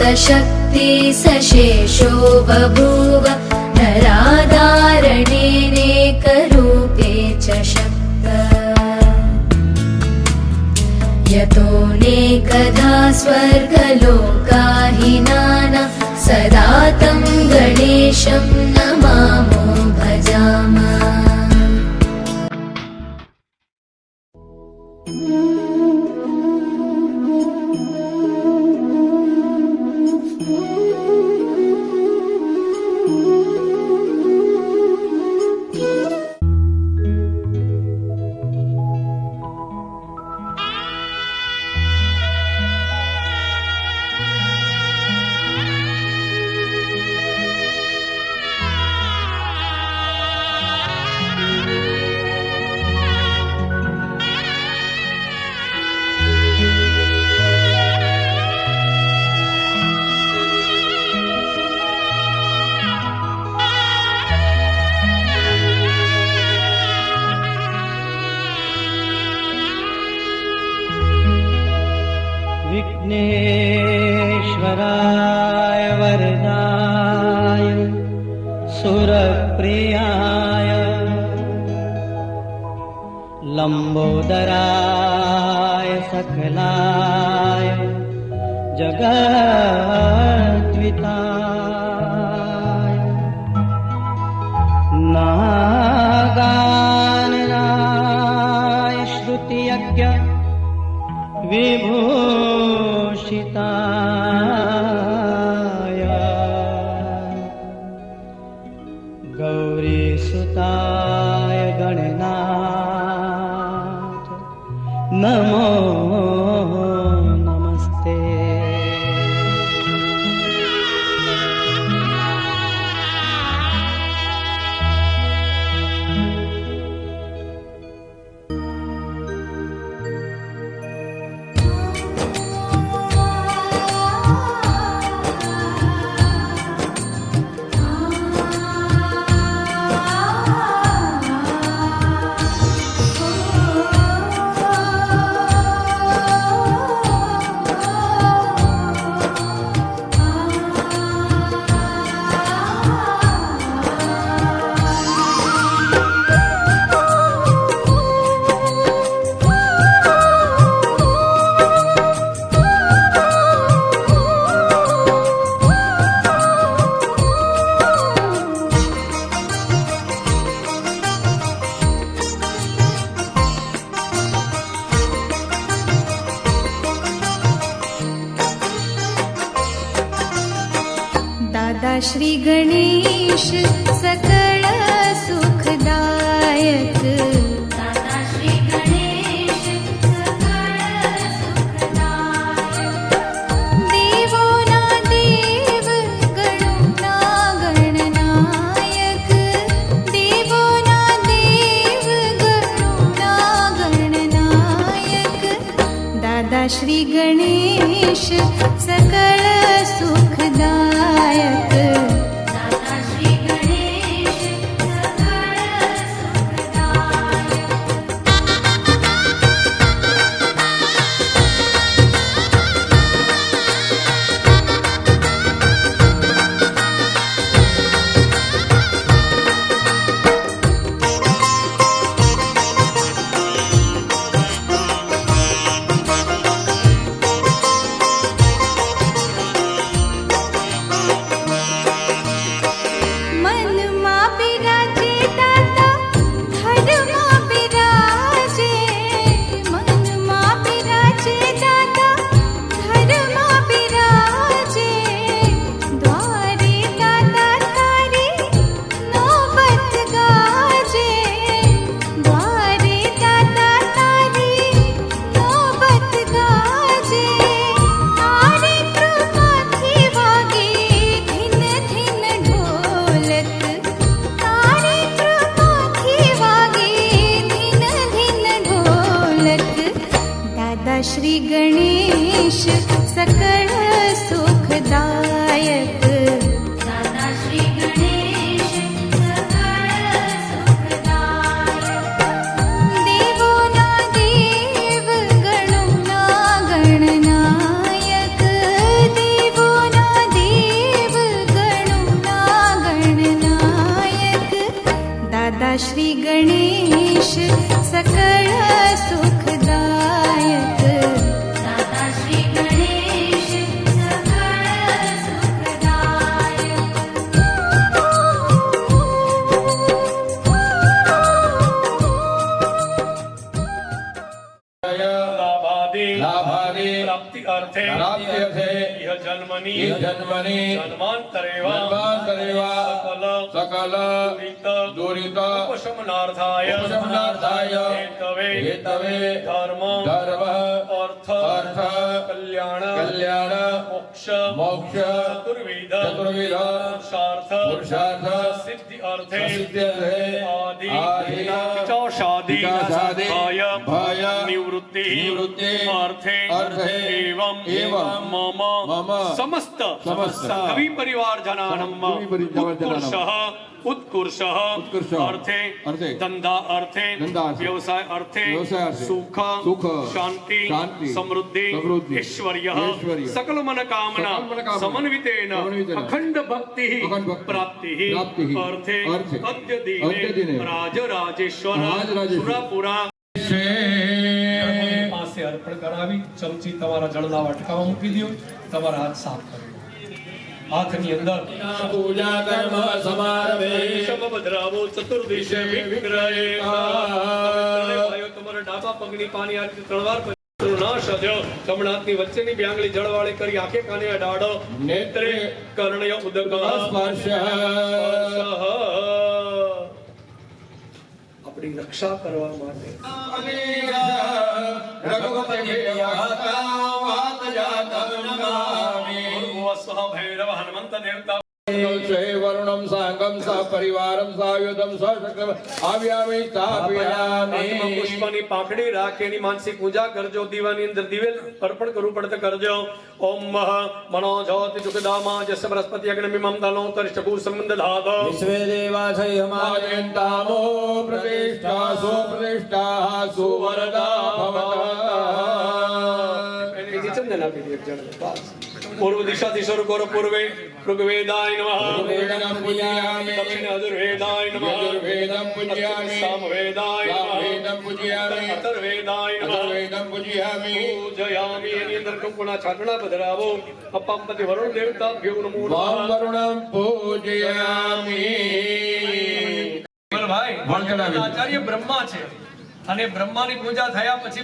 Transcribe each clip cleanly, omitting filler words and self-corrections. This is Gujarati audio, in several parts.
शक्ति सशेषो बभूव नराधारणेनेकरूपे च शक्त यतोऽनेकधा स्वर्गलोकाहिनानां सदा तं गणेशं नमामो भजामः। विघ्नेश्वराय वरदाय सुरप्रियाय लंबोदराय सकलाय जगद्विताय नागाननाय श्रुतियज्ञ विभूषिताय गौरीसुताय गणनाथ नमो नमस्ते। श्री गणेश सकल सुखदायक दाता श्री गणेश सकल सुखदायक देवोना देव गणोना गणनायक देवोना देव गणोना गणनायक दादा श्री गणेश सकल सुखदायक श्री गणेश सकल सुखदायक दादा श्री गणेश सकल सुखदायक देवोना देव गणोना गणनायक देवोना लाभादि प्राप्ति अर्थे इह जन्मनि जन्मांतरेवा सकल दुरित उपशमनार्थाय हेतवे धर्म अर्थ कल्याण मोक्ष चतुर्विध पुरुषार्थ सिद्धि अर्थे आदि विचाशादि भय निवृत्ति अर्थे एवं मम समस्त कवि परिवार जनानम उत्कर्षः अर्थे धंधा अर्थे व्यवसाय अर्थे सुख शांति समृद्धि ऐश्वर्य सकल मन कामना समन्वितेन अखंड भक्ति प्राप्ति अर्थे अद्य दिने राजराजेश्वर सुरापुरा પાસે અર્પણ કરાવી ચમચી તમારા જળના વાટકામાં મૂકી દો તમારા હાથ સાફ કરી હાથની અંદર पूजा कर्म समारभे શમભદ્રાવો ચતુર્દિશે વિગ્રહે ભાઈઓ તમારા ડાબા પગની પાણી આ રીતે ત્રણ વાર ના સદ્યો જમણાની વચ્ચેની બે આંગળી જળવાળી કરી આંખે કાને અડાડો નેત્રે કર્ણય ઉદક સ્પર્શ આપણી રક્ષા કરવા માટે रघुपति वात जातम नमामि સ્વઃ ભૈરવ હનુમંત દેવતા वरुणं साङ्गं स परिवारं सायुधं सशक्रम आव्यामि स्थापयामि પુષ્પની પાંખડી રાખીની માનસિક પૂજા કરજો દીવાની અંદર દિવેલ અર્પણ કરવું પડે કરજો ઓમ મનો જ્યોતિ સુખદામા જસ બૃહસ્પતિ અગ્નિમિમં તનો તરિષ્ઠ ભૂ સંબંધ ધાત विश्वे देवासै हमायन्तामो प्रतिष्ठा सुप्रतिष्ठा सुवरदा भवतः એની ચંદન આપી દે એક જણ બસ પૂર્વ દિશાથી શરૂ કરો પૂર્વે ઋગ્વેદાય નમઃ ऋग्वेदं पूजयामि દક્ષિણે અધુર્વેદાય નમઃ यजुर्वेदं पूजयामि સામવેદાય નમઃ सामवेदं पूजयामि અથર્વેદાય નમઃ अथर्वेदं पूजयामि પૂજયામિ એની અંદર કંકુના છાટણા પધરાવો અપામપતિ વરુણ દેવતાભ્યો નમો वां નમઃ वरुणं पूजयामि ભાઈ આચાર્ય બ્રહ્મા છે અને બ્રહ્માની પૂજા થયા પછી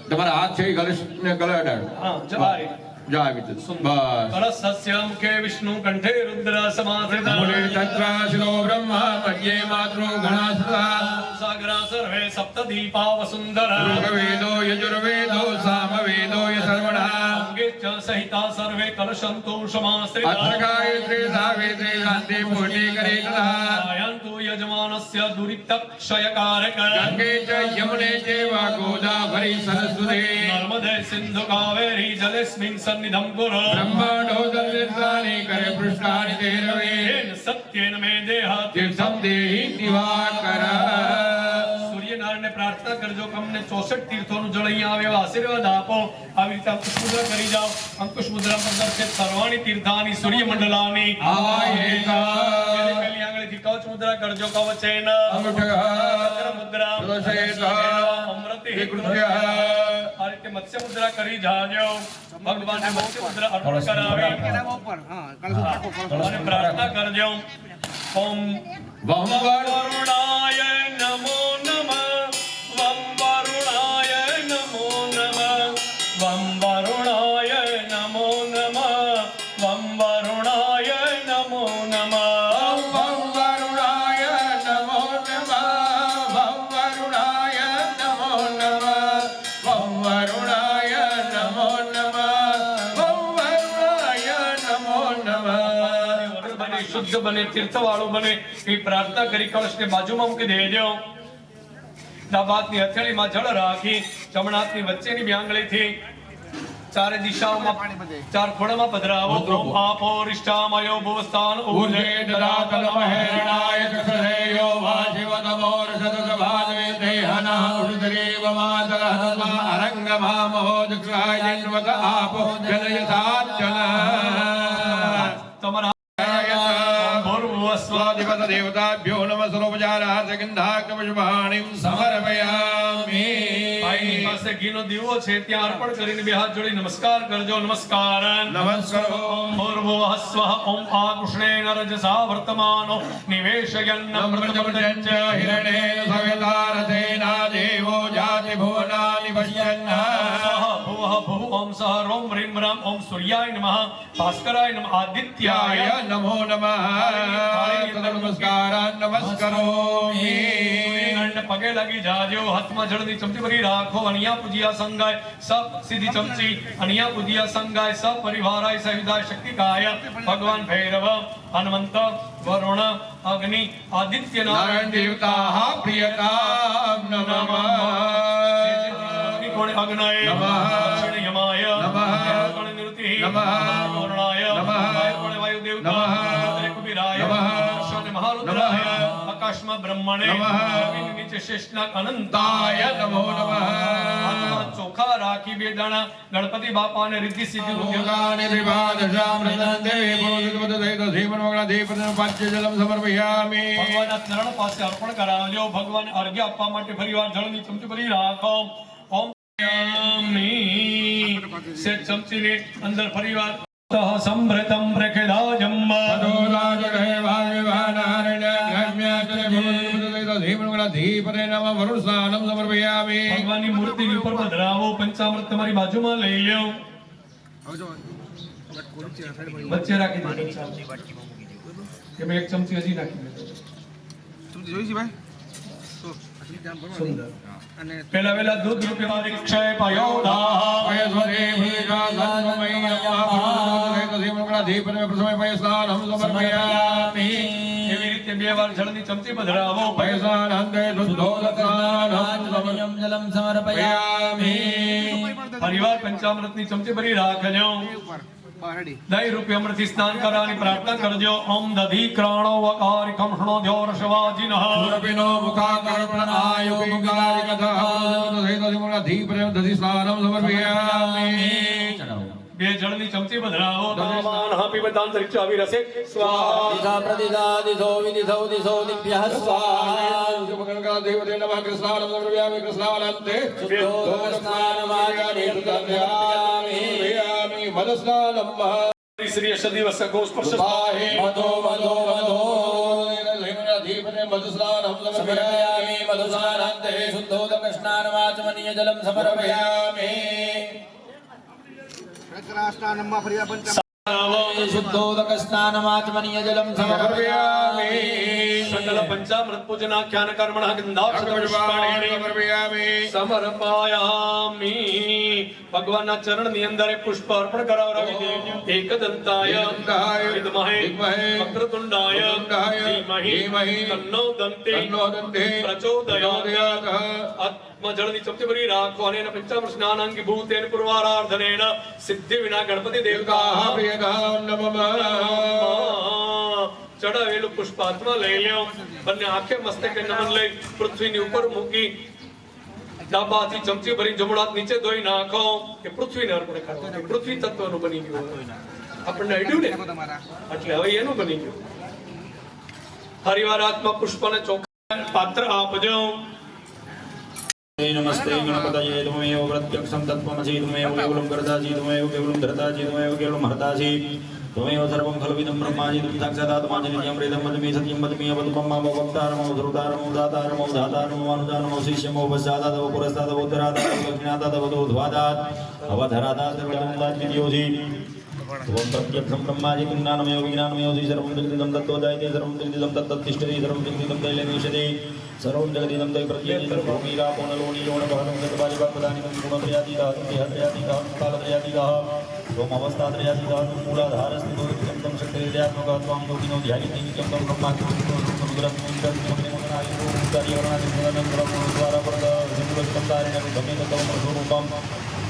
તમારા હાથ છે ગળે ને ગળે અડાડો હા જવાય જય વિદ્યુત બસ કળશસ્ય મુખે વિષ્ણુ કંઠે રુદ્ર સમાશ્રિતા મુનિ તત્રાશિરો બ્રહ્મા મધ્યે માતૃ ગણાસતા સાગરા સર્વે સપ્ત દીપા વસુંધરા ऋग्वेदो यजुर्वेदो सामवेदो यशर्वणः અંગે ચ સહિતા સર્વે કલશંતો સમાશ્રિતા अत्र गायत्री सावित्री शान्ति पूर्णि करे कदा આયંતુ યજમાનસ્ય દુરિતક્ષયકારક गंगे च यमुने चैव गोदावरी सरस्वती નર્મદે સિંધુ કાવેરી જલેસ્મિન સન્નિધમ કુરુ ब्रह्मांडो दर्शनानि करे पृष्ठानि तेरवे येन सत्येन मे देह तीर्थं देहि दिवाकर સૂર્યનારાયણને પ્રાર્થના કરજો કે અમને 64 તીર્થોનું જળ અહીંયા આવે એવા આશીર્વાદ આપો આવી રીતે અંકુશ મુદ્રા કરી જાઓ અંકુશ મુદ્રા પર છે સર્વાણી તીર્થાની સૂર્ય મંડલાની आवायेका પહેલી આંગળીથી કવચ મુદ્રા કરજો કવચેન अंगुठः ચક્ર મુદ્રા प्रदर्शयेत् અમૃતિ विकृत्य આ રીતે મત્સ્ય મુદ્રા કરી જાજો ભગવાનને મત્સ્ય મુદ્રા અર્પણ કરાવી અને પ્રાર્થના કરજો ઓમ वं વરુણાય નમો નમઃ વં વરુણાય નમો નમઃ વં વરુણાય નમો નમઃ વં વરુણાય નમો નમઃ वं वरुणाय नमो नमः वं वरुणाय नमो नमः वं वरुणाय नमो नमः वं वरुणाय नमो नमः બને શુદ્ધ બને તીર્થવાળો બને એ પ્રાર્થના કરી કળશને બાજુમાં મૂકી દેજો ડાબા હાથની હથેળીમાં જળ રાખી જમણા હાથની વચ્ચેની બે આંગળીથી ચારે દિશાઓમાં ચાર ખૂણામાં પધરાવો ઓમ આપો રિષ્ટામયો ભુવસ્થાન ऊर्जे ऊर्जे ददातनमहेरणाय चक्षुरेयो वाशिवतमोरसदसभादवे देहनः उषुधरेव मातरः तस्मा अरङ्गमामहो दक्षाय जन्वत आपो जनयथाचल તમારા स्वाधिपत देवताभ्यो नमः सर्वोपचारार्थ गन्धाकपुष्पाणिं समर्पयामि ભાઈની પાસે પાસે ઘીનો દીવો છે ત્યાં અર્પણ કરીને બે હાથ જોડી નમસ્કાર કરજો. નમસ્કાર. નમસ્કાર. ઓમ ભૂર્ભુવઃ સ્વઃ ઓમ આકુષ્ણેન રજસા વર્તમાનો નિવેશયન્ન પ્રજપત્યંચ હિરણેન સવિતારથેના દેવો જાતિ ભુવનાનિ પશ્યન્ન. ભુવઃ ભુવ ઓમ સહ રોમ રીમ રામ ઓમ સૂર્યાય નમઃ ભાસ્કરાય નમઃ આદિત્યાય આય નમો નમઃ. નમસ્કારાન નમસ્કરોમિ. સૂર્યનારાયણને પગે લાગી જાજો. હાથમાં જળની ચમચી ભરી રાખો. અનિયા પૂજ્યા સંગાય સપ સીધી ચમચી અનિયા પૂજ્યા સંગાય સપ પરિવારાય સહિતાય શક્તિકાય ભગવાન ભૈરવ હનુમંત વરુણ અગ્નિ આદિત્ય નારાયણ દેવતાઃ પ્રિયતામ નમઃ. કોણ અગ્નય નમઃ. દક્ષિણ યમાય નમઃ. કોણ નિવૃત્તિ નમઃ. વરુણાય નમઃ. કોણ વાયુ દેવતા નમઃ. કુબેરાય નમઃ. અશ્વને મહારુદ્રાય નમઃ. આકાશમાં બ્રહ્મણે નમઃ. જમીન નીચે શેષનાગ અનંતાય તાય નમો નમઃ. હાથમાં ચોખા રાખી બે દાણા ગણપતિ બાપાને રિદ્ધિ સિદ્ધિ નું યોગાનિ ત્રિપાદશામૃતંતે ભોજિતવદૈત ધીમનોગણાધિપતિનું પાંચજલમ સમર્પયામિ. ભગવાનના ચરણ પાસે અર્પણ કરાવજો. ભગવાન અર્ઘ્ય આપવા માટે ફરીવાર જળની ચમચી ભરી રાખો. ઓમ સે ચમચીની અંદર ફરીવાર સંભ્રતમ પ્રખેદાજમ ભગવાનની મૂર્તિની ઉપર પધરાવો. પંચામૃત તમારી બાજુમાં લઈ લો. વચ્ચે રાખી દો. એમાં એક ચમચી હજી નાખી દો. સુંદર. પેલા વેલા દૂધ રૂપે ક્ષય પયોદા એવી રીતે બે વાર જળની ચમચી પધરાવો. જલમ સમર્પયામિ. ફરીવાર પંચામૃતની ચમચી ભરી રાખજો. દહીં રૂપે અમૃતથી સ્નાન કરવાની પ્રાર્થના કરજો. ઓમ દધી ક્રાણો વકારી ખમણો ધ્યોરશવાજીનઃ સુરપિનો મુખાકર્પણાય દધિ સ્નાનમ સમર્પયામિ. બે જળની ચમચી પધરાવો. તમાન પીબતાંતરિક્ષ અવિરસે સ્વાહા. દિશા પ્રતિદા દિશો વિદિશો દિશો દિભ્યઃ સ્વાહા. દેવતે નમઃ. કૃષ્ણાનમ સમર્પયામિ. કૃષ્ણાનંતે સ્નાનમાચરે સુગંધ્યામિ. મદસ્નાનમ શ્રી અષદિવસ ગૌ સ્પર્શ બાહે મધો મધો મધો ધીપને મદસ્નાનમ સમર્પયામિ. મધુસાનંતે શુદ્ધોદક સ્નાનમાચમનીય જલમ સમર્પયામિ. શુદ્ધોદક સ્નાનમાચમનીય જલમ સમર્પયામિ. સકલ પંચામૃત પૂજનાખ્યાન કર્મણઃ ગંધાક્ષર પુષ્પાણિ સમર્પયામિ. ભગવાનના ચરણની અંદર એક પુષ્પ અર્પણ કરાવરાવી દેજો. એકદંતાય વિદ્મહે વક્રતુંડાય ધીમહિ તન્નો દંતે પ્રચોદયાત. આત્મા જળની ચમચી ભરી રાખો અને એના પંચામૃત સ્નાનાંગી ભૂતેન પૂર્વારાર્ધનેન સિદ્ધિ વિના ગણપતિ દેવતા ચડાવેલું પુષ્પ હાથમાં લઈ લ્યો. બંને આંખે મસ્તકે નમન લઈ પૃથ્વીની ઉપર મૂકી ડાબા હાથથી ચમચી ભરી જમણો હાથ નીચે ધોઈ નાખો. એ પૃથ્વીને અર્પણ કરો. પૃથ્વી તત્વનું બની ગયું. આપણને અડ્યું ને એટલે હવે એનું બની ગયું. ફરીવાર હાથમાં પુષ્પને ચોખા પાત્ર આપજો. નમસ્તે ગણપતયે ત્વમેવ પ્રત્યક્ષં તત્ત્વમસી ત્વમેવ કેવલં કર્તાસી ત્વમેવ કેવલં ધર્તાસી ત્વમેવ કેવલં હર્તાસી त्वमेव सर्वं खलुविदं ब्रह्माणि तुं साक्षादात्माजनित्यमृतं मदमे सत्यं मदमे वदुपम्मा वक्तारमो धृतारमो दातारमो धातारमो अनुदानमो शिष्यमो पश्चादादव पुरस्तादव उत्तरादादव दक्षिणादादव दोध्वादात् अवधरादात् सर्वदात् विद्योसि त्वं प्रत्यक्षं ब्रह्माजि तुं ज्ञानमेव विज्ञानमेवसि सर्वं जगदिदं तत्त्वजायते सर्वं जगदिदं तत्तत्तिष्ठति सर्वं जगदिदं तैलमीशते सर्वं जगदिदं तै प्रत्येकं भूमिरापो नलो नीलोणपहनं गतपालिपात्पदानि गुणत्रयातीतः देहत्रयातीतः कालत्रयातीतः त्वमवस्थात्रयातीतः मूलाधारस्थितो तं शक्तिर्यात्मकः त्वां योगिनो ध्यायन्ति नित्यं तं ब्रह्मात्मरूपं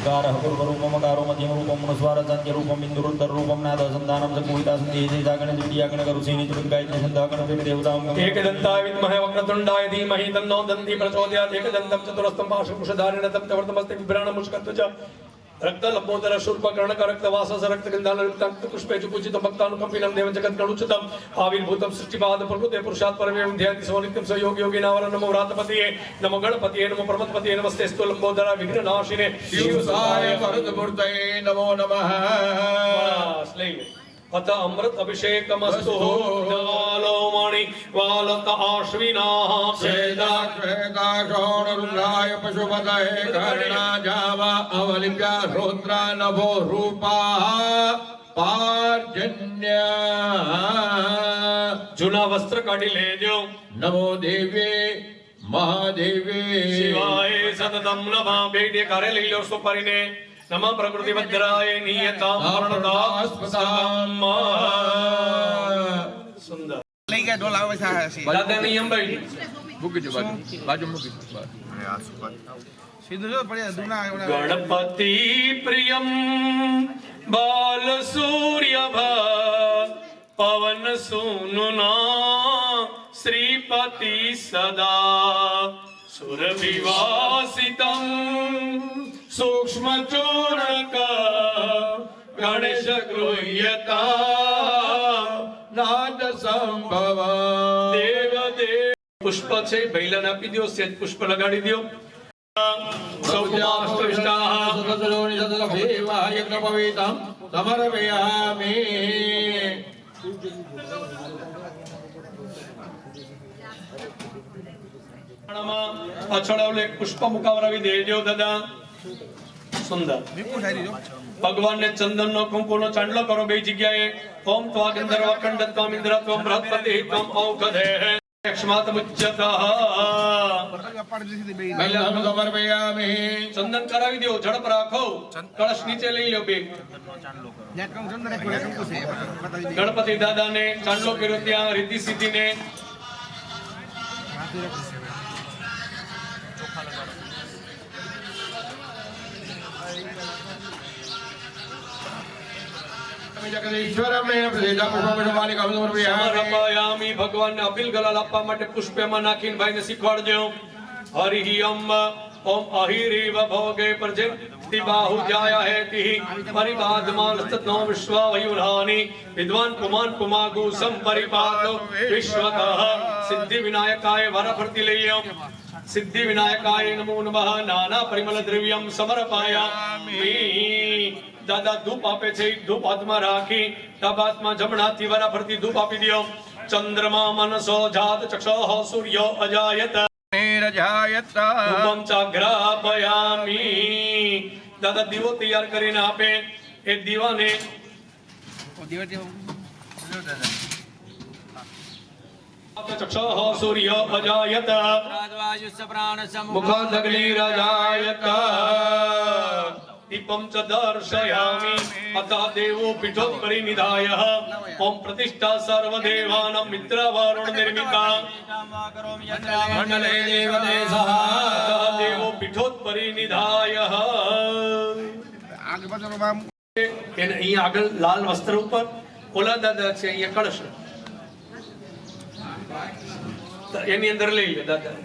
कारः पूर्वरूपमकारो मध्यमरूपं मनस्वारसान्त्यरूपं बिन्दुरुत्तररूपं नादसन्धानं सकुहिता सन्देशे जागणद्वितीयागणकरुसेनि चतुर्गायत्री छन्दागणदेवतां एकदन्ताय विद्महे वक्रतुण्डाय धीमहि तन्नो दन्ति प्रचोदयात् एकदन्तं चतुरस्तं पाशकुशधारिणं च वर्तमस्ते बिभ्राणं मुष्कत्व च રક્ત લંબોદર શૂર્પ કર્ણક રક્ત વાસસ રક્ત ગંધાન રક્ત પુષ્પે પૂજિત ભક્તાનુકંપિનમ દેવ જગત ગણુચિતમ આવિર્ભૂતમ સૃષ્ટિપાદ પ્રકૃતે પુરુષાત પરમેવ ધ્યાતિ સોનિત્યમ સયોગ યોગિનાવર નમો વ્રાતપતિએ નમો ગણપતિએ નમો પ્રમથપતિએ નમસ્તેસ્તુ લંબોદર વિઘ્નનાશિને શિવસાય ભરતમૂર્તયે નમો નમઃ બસ લઈ લે અત અમૃત અભિષેકમસ્તુ દવાલો મણિ વાલક આશ્વિના રુદ્રાય પશુપતયે કર્ણા જાવા અવલિપ્યા શ્રોત્રા નભો રૂપા પાર્જન્ય જૂના વસ્ત્ર કાઢી લેજો નમો દેવે મહાદેવે શિવાય સતતમ નમઃ બેડે કારે લઈ લો સુપારીને નમઃ પ્રકૃતિ વજ્રાય નિયતમ વર્ણદાસ્પદામ સુંદર લઈ ગયા ઢોલ આવે છે દાદા નિયમ ભાઈ મૂકી દો બાજુ મૂકી દો સીધું જો પડ્યા દુના ગણપતિ પ્રિયમ બાલ સૂર્ય પવન સુનુના શ્રીપતિ સદા સુરવિવાસિતમ સૂક્ષ્મ ચૂર્ણક ગણેશ ગૃહ્યતા નાદ સંભવ દેવ દેવ પુષ્પ છે ભૈલાને આપી દો સેજ પુષ્પ લગાડી દો પાછળ એક પુષ્પ મુકાવરાવી દેજો દાદા સુંદર ભગવાનને ચંદનનો કુંકુનો ચાંદલો કરો બે જગ્યાએ ઓમ ત્વા ગંધર્વ ખંડ ત્વમ ઇન્દ્ર ત્વમ બૃહસ્પતિ ત્વમ ઔષધે યક્ષ્માત મુચ્યતઃ ચંદન કરાવી દો ઝડપ રાખો કળશ નીચે લઈ લો બે ગણપતિ દાદાને ચાંદલો કર્યો ત્યાં રીતિ સિદ્ધિને સમર્પયામિ ભગવાનને અબિલ ગલાલ આપવા માટે પુષ્પમાં નાખીને ભાઈને શીખવાડજો હરિ ઓમ અહિરીવ ભોગે પ્રજિતિ બાહુ જાયા હેતિ પરિબાધમાન તત્નો વિશ્વ વયુરાની વિદ્વાન પુમાન પુમાગુ સંપરિપાતો વિશ્વતઃ સિદ્ધિ વિનાયકાય વરફર્તિ લઈયો સિદ્ધિ વિનાયકાય નમો નમઃ નાના પરિમલ દ્રવ્યમ સમર્પયામિ દાદા ધૂપ આપે છે ધૂપ હાથમાં રાખી ડાબા હાથમાં જમણા હાથથી વારાફરતી ધૂપ આપી દો ચંદ્રમા મનસો જાત ચક્ષોઃ સૂર્યો અજાયત ધૂપમ ચાગ્રાપયામિ દાદા દીવો તૈયાર કરીને આપે એ દીવાને ચક્ષોઃ સૂર્યો અજાયત મુખાદગ્નિરજાયત दीपम च दर्शयामि अतः देवो पीठोपरि निधाय ओम प्रतिष्ठा सर्वदेवानां मित्रवरुण निर्मिता मंडले देवदेशः अतः देवो पीठोपरि निधाय અહીં આગળ લાલ વસ્ત્ર ઉપર ઓલા દાદા છે અહીંયા કળશ એની અંદર લઈ લે દાદા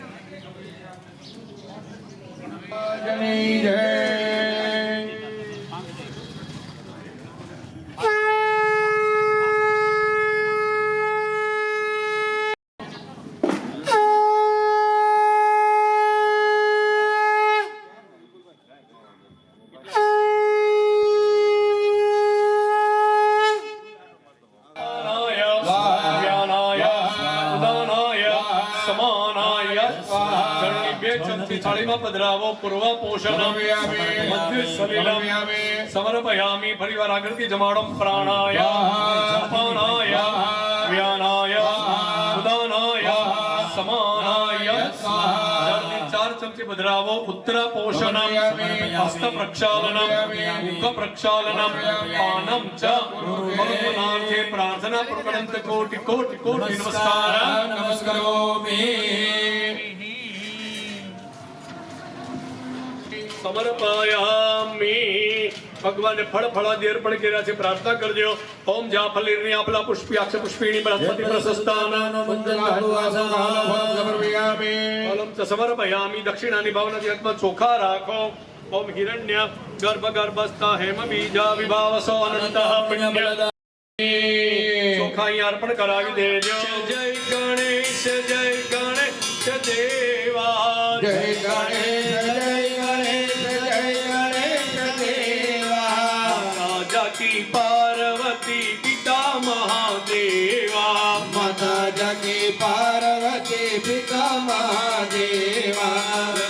થાળીમાં પધરાવો પૂર્વ પોષણ મધ્ય સલીલમ સમર્પયામિ ફરીવાર આગળથી જમાડો પ્રાણાય અપાનાય વ્યાનાય ઉદાનાય સમાનાય જળથી 4 ચમચી પધરાવો ઉત્તર પોષણમ હસ્ત પ્રક્ષાલનમ મુખ પ્રક્ષાલનમ પાનમ ચ ભગવાનાર્થે પ્રાર્થના પ્રકટંત કોટિ કોટિ કોટિ નમસ્કાર નમસ્કારોમિ સમર્પયામિ ભગવાનને ફળ ફળાદી અર્પણ કર્યા છે પ્રાર્થના કરજો ઓમ જા ફલીર્ણી આપલા પુષ્પ્યાક્ષ પુષ્પિણી બૃહસ્પતિ પ્રશસ્તાન ફલમ ચ સમર્પયામિ દક્ષિણાની ભાવનાથી હાથમાં ચોખા રાખો ओम हिरण्य गर्भ गर्भस्थ हेम बीजा विभावसो अनंतः पुण्य ચોખાઈ અર્પણ કરાવી દેજો જય ગણેશ દેવા જય ગણેશ દેવા રાજા કી પાર્વતી પિતા મહાદેવા માતા જગી પાર્વતી પિતા મહાદેવા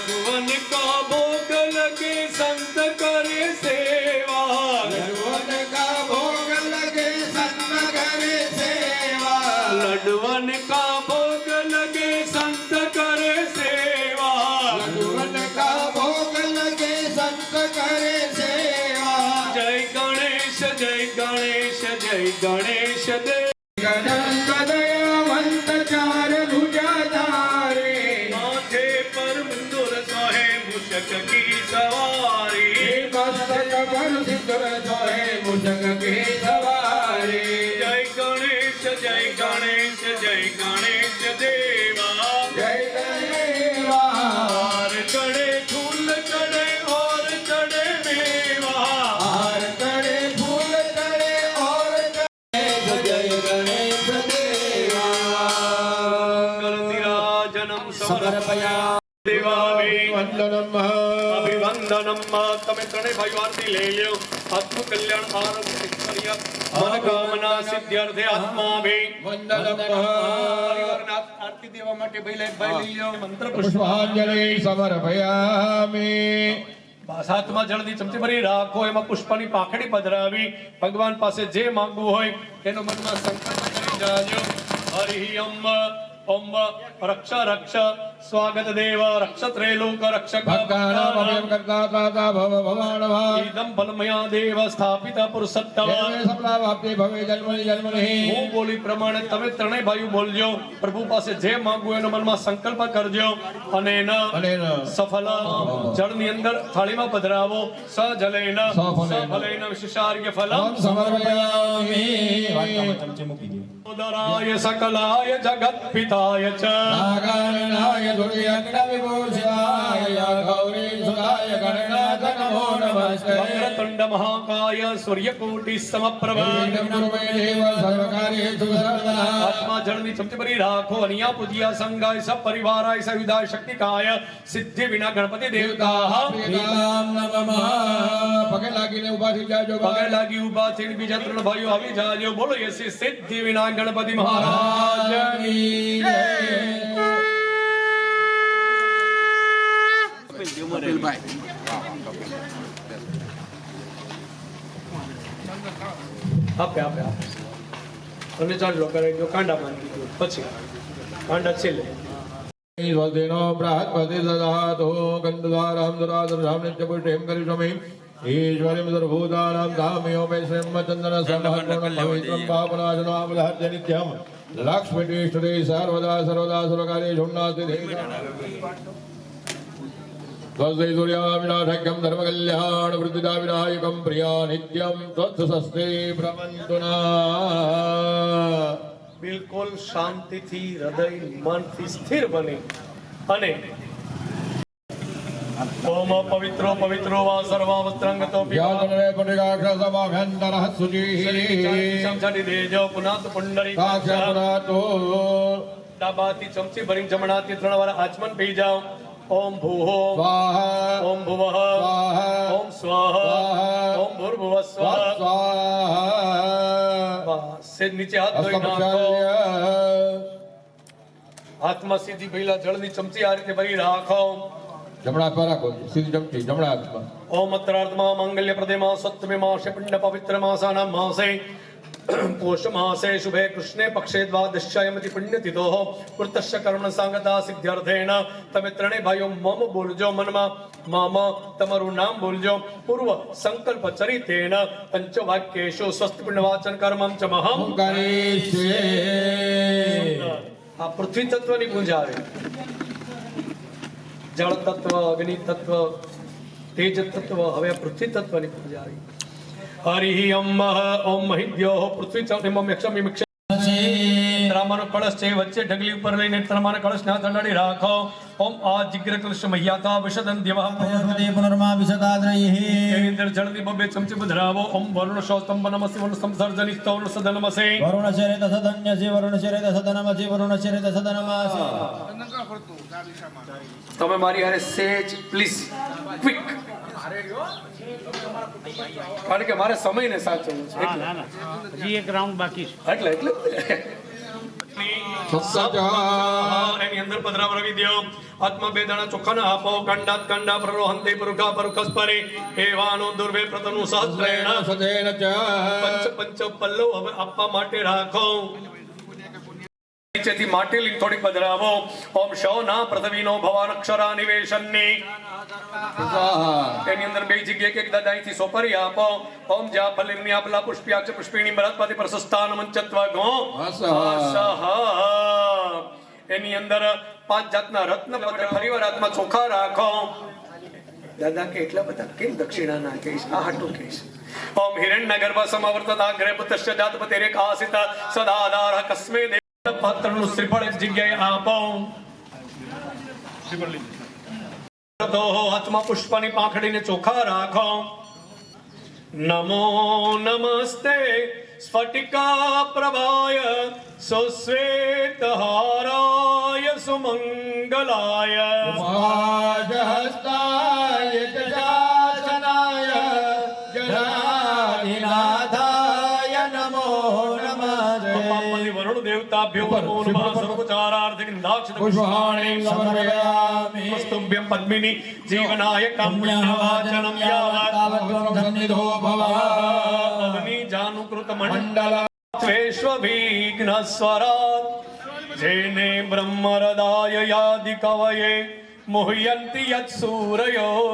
ભુવન કા ભોગ લગે સંત કરે સેવા લડવન કા ભોગ લગે સંત કરે સેવા લડવન કા ભોગ લગે સંત કરે સેવા લડવન કા ભોગ લગે સંત કરે સેવા જય ગણેશ દેવ ગણપદયવંત ચાર ભુજાધારે माथे पर मुंदुर सोहे मुशक की सवारी मस्तक पर सिंदूर सोहे मुशक की सवारी जय गणेश देवा जय देवा हार चढ़े फूल चढ़े और चढ़े मेवा हार करे फूल करे और करे जय गणेश देवा निराजनम समर्पया देवावे वंदनम અભિવંદનમ તમે ત્રણે ભાઈઓ આરતી લઈ લ્યો આત્મ કલ્યાણ આરોગ્ય ઐશ્વર્ય મનોકામના સિદ્ધ્યર્થે આત્માભે વંદનમ પરિવારના આરતી દેવા માટે ભાઈ લઈ લ્યો મંત્ર પુષ્પ પુષ્પાંજલિ સમર્પયામિ હાથમાં જળની ચમચી ભરી રાખો એમાં પુષ્પની પાંખડી પધરાવી ભગવાન પાસે જે માંગવું હોય એનો મનમાં સંકલ્પ કરી જાજો હરિ ઓમ રક્ષ સ્વાગત દેવ રક્ષ ત્રૈલોક રક્ષક ભક્તાનામ અભયં કર્તા ત્રાતા ભવ ભવાનવા ઇદમ બલમયા દેવ સ્થાપિત પુરુષોત્તમ સર્વે સફલાવાપ્તિ ભવે જન્મનિ જન્મનિ હું બોલી પ્રમાણે તમે ત્રણેય ભાઈઓ બોલજો પ્રભુ પાસે જે માંગવું એનો મનમાં સંકલ્પ કરજો અને અનેન સફલ જળની અંદર થાળીમાં પધરાવો સજલેન સફલેન વિશેષાર્ય ફલમ સમર્પયામિ ઉદરાય સકલાય જગત પિતાય ચ નાગાનનાય દુર્યગ્ન વિભૂષિતાય ગૌરી સુરાય ગણનાથ નમો નમસ્તે વક્રતુંડ મહાકાય સૂર્યકોટિ સમપ્રભ ગુરુવે દેવ સર્વકાર્યેષુ સર્વદા આત્મા જળની ચમચી ભરી રાખો અનિયા પૂજ્યા સંગાય સપરિવારાય સવિધાય શક્તિકાય સિદ્ધિ વિના ગણપતિ દેવતા પ્રિયતામ નમઃ પગે લાગીને ઊભા થઈ જાજો પગે લાગી ઉભા થઈને બીજા ત્રણ ભાઈઓ આવી જાજો બોલો યસી સિદ્ધિ વિના ગણપતિ મહારાજ આપે અને ચાલો કરે જો કાંડા માંગી દીધું પછી કાંડા છેલ્લે સ્વસ્તિનો બૃહસ્પતિ દદાતો ગંધદ્વારામ દુરાદર્શામ નિત્યપુષ્ટિમ કરિષ્યામિ ईश्वरीं सर्वभूतानां धाम्यो मे श्रीमच्चन्दन समर्पणं पवित्रं पापनाशनामलहर्य नित्यं लक्ष्मीष्टदे सर्वदा सर्वकार्येषु उन्नति स्वस्ति सूर्याविनाशक्यं धर्मकल्याण वृद्धिदा विनायकं प्रिया नित्यं त्वत्सस्ते भ्रमन्तु नः બિલકુલ શાંતિથી હૃદય મનથી સ્થિર બની અને ઓમ પવિત્રો વા સર્વાવસ્ત્રંગતો व्याकरणे पुण्यकाक्षसमाभ्यन्तरः शुचिः ચમચાડી દેજો પુનાત પુંડરી साक्षापुरातो ડાબાથી ચમચી ભરી જમણાથી 3 વાર આચમન પી જાઓ ઓમ ભૂઃ स्वाहा ઓમ ભુવઃ स्वाहा ઓમ સ્વાહ स्वाहा ઓમ ભૂર્ભુવઃ સ્વાહ स्वाहा બસ નીચે હાથ ધોઈ નાખો હાથમાં સીધી ભઈલા જળની ચમચી આ રીતે ભરી રાખો જમણા હાથમાં રાખો સીધી ચમચી જમણા હાથમાં ओम अत्रार्थमा मंगल्य प्रदेमा सत्तमे मासे पुण्य पवित्र मासानां मासे पोष मासे शुभे कृष्णे पक्षे द्वादश्यायमति पुण्यतिथोः कृतस्य कर्मण सांगता सिद्ध्यर्थेन तमे त्रणेय भाइयों मम बोलजो मनमा मम तमरु नाम बोलजो पूर्व संकल्प चरितेन पंचवाक्येषु स्वस्ति पुण्य वाचन कर्मं च महं करिष्ये आ पृथ्वी तत्वनी पूजा आवे जल तत्व अग्नि तत्व तेज तत्व हवे पृथ्वी तत्वनी पूजा आई हरि ओम ओम महिद्यो पृथ्वी चम यक्षम ત્રામાનો કળશ છે વચ્ચે ઢગલી ઉપર લઈને ત્રામાના કળશને હાથ અડાડી રાખો. ઓમ આ જિગ્ર કલશ મહ્યાતા વિશદન દેવઃ પ્રયત્નતે પુનર્મા વિશકાદ્રૈઃ એની અંદર જળની બબે ચમચી પધરાવો. ઓમ વરુણ શૌસ્તમ નમસી વરુણ સંસર્જનિસ્તો વરુણ સદનમસે વરુણ શરેત સદન્યસી વરુણ શરેત સદનમસી વરુણ શરેત સદનમસી. તમે મારી હારે સેજ પ્લીઝ ક્વિક, કારણ કે મારે સમયને સાચવવો છે હજી એક રાઉન્ડ બાકી છે. એટલે એની અંદર પધરાવરાવી દો. આત્મા બે દાણા ચોખાના આપો. કંડાત કંડા પ્રરોહંતે પરુખા પરુખસ્પરે એવાનો દુર્વે પ્રતનું સહસ્રેણ સદેન ચ પંચ પંચ પલ્લવ હવે આપવા માટે રાખો. નીચેથી માટી લઈને થોડી પધરાવો. ઓમ શૌના પૃથ્વીનો ભવાન અક્ષરા નિવેશનની એની અંદર બે જગ્યાએ એક દાદાઈથી સોપરી આપો. ઓમ જા ફલિર્ની આપલા પુષ્પ્યાક્ષ પુષ્પિણી બૃહસ્પતિ પ્રશસ્તાન મંચત્વ ગો એની અંદર 5 જાતના રત્ન પત્ર ફરીવાર હાથમાં ચોખા રાખો. દાદા કે એટલા બધા કેમ દક્ષિણા ના કહીશ, આ હાટું કહીશ. ઓમ હિરણ્ય ગર્ભ સમવર્તતા ગ્રહ પુત્રશ્ચ જાતપતિરેક આસિત સદાધાર કસ્મે દેવ પાત્રનું શ્રીફળ એક જગ્યાએ આપો. હાથમાં પુષ્પની પાંખડીને ચોખા રાખો. નમો નમસ્તે સ્ફટિકા પ્રભાય સુશ્વેત હારાય સુમંગલાય હસ્તાય જજાસનાય જનાધિનાથાય નમો નમઃ. વરુણ દેવતાભ્યો નમો નમઃ. સર્વોપચારાર્થિક પુષ્પાણિ સમર્પયામિ. સ્તુભ્યં પદ્મિની જીવનાય કામ્યવાચનમ યાવત સન્નિધો ભવ અગ્નિ જાનુકૃત મંડલ ત્વેષ્વવિઘ્ન સ્વરાત જેને બ્રહ્મ હૃદય યાદિ કવયે મુહ્યન્તિ યત સૂરયો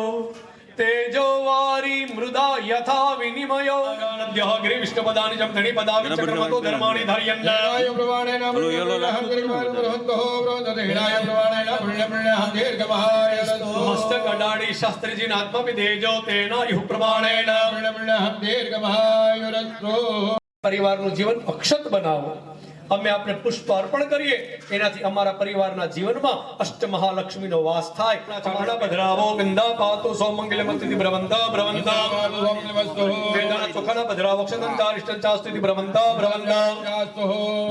તેજો વારી મૃદા યથા વિનિમયો ગાનદ્યઃ ગિરિ વિષ્ણુપદાનિ જમ ધણી પદા વિચક્રમતો ધર્માણિ ધાર્યન્ન હિરાય પ્રવાણેન પુણ્યપ્રણ્યઃ ગિરિમાનમૃહંતો બ્રહ્મદતે હિરાય પ્રવાણેન પુણ્યપ્રણ્યઃ દીર્ઘમહાયસ્તો. મસ્તક અડાડી શાસ્ત્રીજીના આત્મા દેજો તેના યુ પ્રમાણેન પુણ્યપ્રણ્યઃ દીર્ઘમહાયુરસ્તો. પરિવારનું જીવન અક્ષત બનાવો. અમે આપણે પુષ્પ અર્પણ કરીએ એનાથી અમારા પરિવારના જીવનમાં અષ્ટમહાલક્ષ્મીનો વાસ થાય. ચામડા પધરાવો. ગંધા પાતો સૌમંગલ્યમસ્તિતિ ભ્રવંતા ભ્રવંતા વેદાના ચોખાના પધરાવો. ક્ષતંતારિષ્ટંચાસ્તિતિ ભ્રવંતા ભ્રવંતા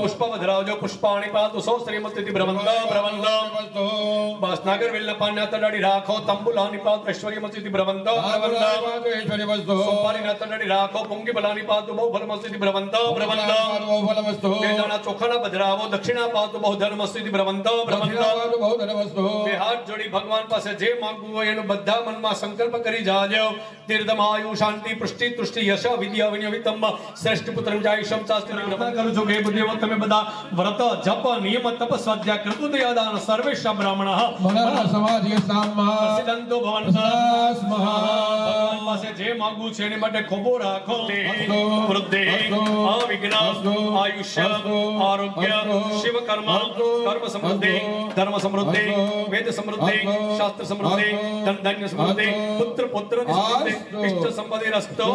પુષ્પ પધરાવજો. પુષ્પાણિ પાતો સૌ શ્રીમસ્તિતિ ભ્રવંતા ભ્રવંતા બસ નાગર વેલના પાનના તડાડી રાખો. તંબુલાની પાતો ઐશ્વર્યમસ્તિતિ ભ્રવંતા ભ્રવંતા સોપારીના તડાડી રાખો. પુંગી બલાની પાતો બહુ ફલમસ્તિતિ ભ્રવંતા ભ્રવંતા વેદાના ચોખાના પધરાવો. દક્ષિણા પાતો બહુ ધર્મસ્તિતિ ભ્રવંતા ભ્રવંતા બે હાથ જોડી ભગવાન પાસે જે માંગવું હોય એનું બધા મનમાં સંકલ્પ કરી જાજો. દીર્ઘમાયુ શાંતિ પુષ્ટિ તુષ્ટિ યશ વિદ્યા વિનિયમિતમ શ્રેષ્ઠ પુત્રમ જાયુષમ શાસ્ત્રી નમન કરું છું કે બુદ્ધિ તમે બધા વ્રત જપ નિયમ તપ સ્વાધ્યાય કૃતદયાદાન સર્વેશ બ્રાહ્મણઃ મનઃ સમાધિ સામઃ સિદ્ધાંતો ભવન ભગવાન પાસે જે માંગવું છે એની માટે ખોબો રાખો. વૃદ્ધિ અવિઘ્ન આયુષ્ય આરોગ્ય શિવ કર્મ કર્મ સમૃદ્ધિ ધર્મ સમૃદ્ધિ વેદ સમૃદ્ધિ શાસ્ત્ર સમૃદ્ધિ ધન ધાન્ય સમૃદ્ધિ પુત્ર પુત્ર સમૃદ્ધિ ઇષ્ટ સંપત્તિ રસ્તો.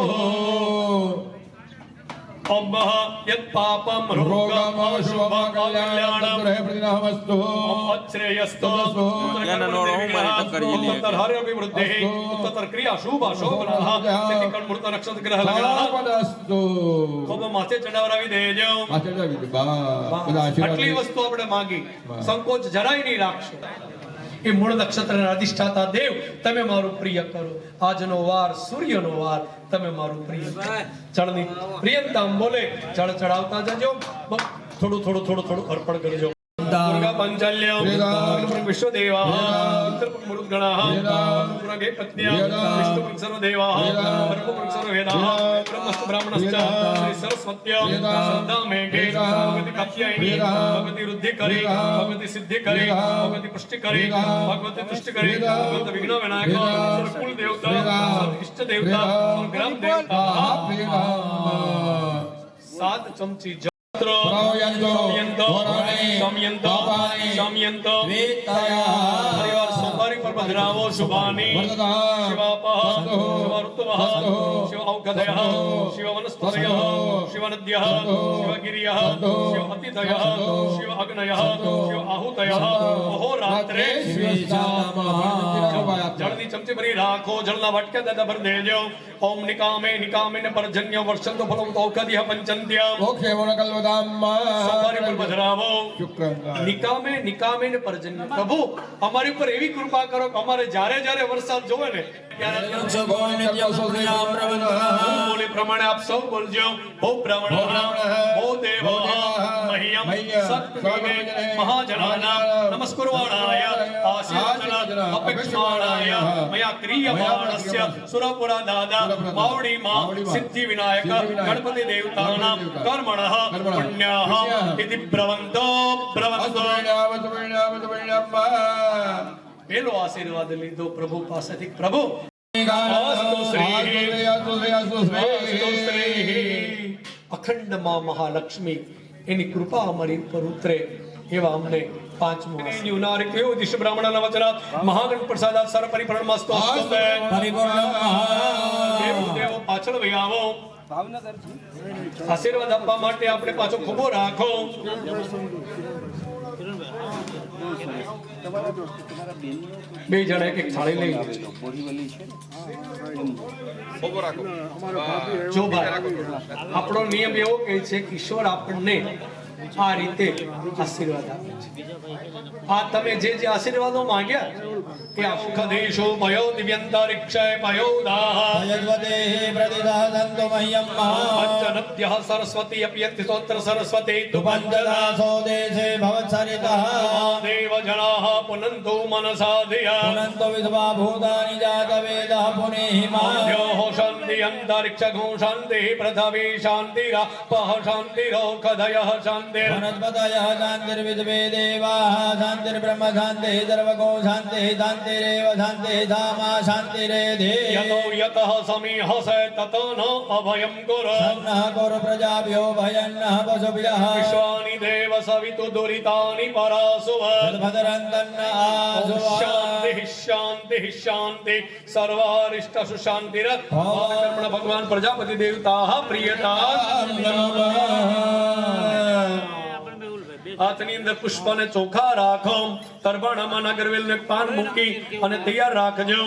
અબ્બહ યત પાપમ રોગમ અશુભમ કલ્યાણમ પ્રતિનામસ્તુ અચ્છ્રેયસ્તો ઉત્તર હરિ અભિવૃદ્ધિ ઉત્તર ક્રિયા શુભ શોભનઃ તેથી કણમૂર્ત નક્ષત્ર ગ્રહ લગ્ન ખૂબ માથે ચડાવરાવી દેજો. આટલી વસ્તુ આપણે માંગી, સંકોચ જરાય નહીં રાખશો. એ મૂળ નક્ષત્રના અધિષ્ઠાતા દેવ તમે મારું પ્રિય કરો. આજનો વાર સૂર્યનો વાર તમે મારું પ્રિય કરો. જળની પ્રિયંતામ બોલે જળ ચડાવતા જજો. થોડું થોડું થોડું થોડું અર્પણ કરજો. દુર્ગા પાંચલ્ય વિશ્વદેવા મૃતગણાઃ પુરગે પત્ન્યા વિષ્ણુ સર્વદેવાઃ બ્રહ્મ સર્વવેદાઃ બ્રહ્મસ્ત બ્રાહ્મણશ્ચ શ્રી સરસ્વત્ય સંધા મેઘે ભગવતી કાત્યાયની ભગવતી વૃદ્ધિ કરી ભગવતી સિદ્ધિ કરી ભગવતી પુષ્ટિ કરી ભગવતી તુષ્ટિ કરી ભગવતી વિઘ્ન વિનાયક સર્વ કુલ દેવતા સર્વ ઇષ્ટ દેવતા સર્વ ગ્રામ દેવતા. 7 ચમચી પરિવાર સોમવારે અમારી પર પધરાવો શુભાની શિવાપઃ શિવઋતુમઃ શિવ ઔષધયઃ શિવ વનસ્પતયઃ શિવ નદ્યઃ શિવ ગિરિયઃ શિવ અતિથયઃ શિવ અગ્નયઃ શિવ આહુતયઃ અહોરાત્રે જળની ચમચી ભરી રાખો જળના વાટકા દાદા ભર દેજો ઓમ નિકામે નિકામે પરજન્ય વર્ષંતો ફલમ ઔષધ્ય પંચંત્ય મોક્ષે અમારી પર પધરાવો નિકામે નિકામે ને પરજન્ય પ્રભુ અમારી ઉપર એવી કૃપા કરો કે અમારે જ્યારે જ્યારે વરસાદ જોવે ને બોલે પ્રમાણે આપ સૌ બોલજો હો બ્રાહ્મણ હો દેવ મહ્યમ સત્કૃતે મહાજનાનામ નમસ્કુર્વાણાય આશીર્વચન અપેક્ષમાણાય મયા ક્રિયમાણસ્ય સુરપુરા દાદા માવડીમાં સિદ્ધિ વિનાયક ગણપતિ દેવતાનામ કર્મણઃ પુણ્યઃ ઇતિ બ્રવંતો પેલો આશીર્વાદ લીધો પ્રભુ પાસેથી પ્રભુ અખંડ માં મહાલક્ષ્મી એની કૃપા અમારી ઉપર ઉતરે એવા અમને પાંચમું યુનારિક એવો દિશ બ્રાહ્મણના વચનાત મહાગણ પ્રસાદાત સર પરિપૂર્ણમસ્તુ દેવો પાછળ વહી આવો આશીર્વાદ આપવા માટે આપણે પાછો ખોબો રાખો બે જણા એક થાળી લઈ જો ભાઈ આપણો નિયમ એવો કહે છે કે ઈશ્વર આપણને આ રીતે આશીર્વાદ આપે છે આ તમે જે જે આશીર્વાદો માંગ્યા એ આખા દેશો ભયો દિવ્યંતરિક્ષય ભયો દાહ ભયદ્વદેહે પ્રતિદાદંતો મહ્યમ પંચનદ્યઃ સરસ્વતી અપ્યતિ સ્તોત્ર સરસ્વતી તુપંચદાસો દેશે ભવત્સરિતઃ દેવ જનાઃ પુનન્તો મનસા ધિયા પુનન્તો વિદ્વા ભૂતાનિ જાતવેદઃ પુનેહિમા યો શાંતિ અંતરિક્ષ શાંતિ પૃથ્વી શાંતિરાપઃ શાંતિરોખધયઃ શાંતિ વનસ્પતયઃ શાંતિર્વિદ્વે દેવાઃ શાંતિર્બ્રહ્મ શાંતિઃ સર્વગો શાંતિઃ શાંતિરેવ શાંતિઃ ધામા શાંતિરેધિ યતો યતઃ સમીહસે તતો ન અભયં કુરુ સન્નઃ કુરુ પ્રજાભ્યો ભયન્નઃ પશુભ્યઃ વિશ્વાનિ દેવ સવિતુ દુરિતાનિ પરાસુવ ભદ્રંતન્ન આસુવા શાંતિ શાંતિ શાંતિ સર્વારિષ્ટ સુશાંતિર કર્મણ ભગવાન પ્રજાપતિ દેવતા પ્રિયતા હાથની અંદર પુષ્પ અને ચોખા રાખો તરબાણામાં નાગરવેલ ને પાન મૂકી અને તૈયાર રાખજો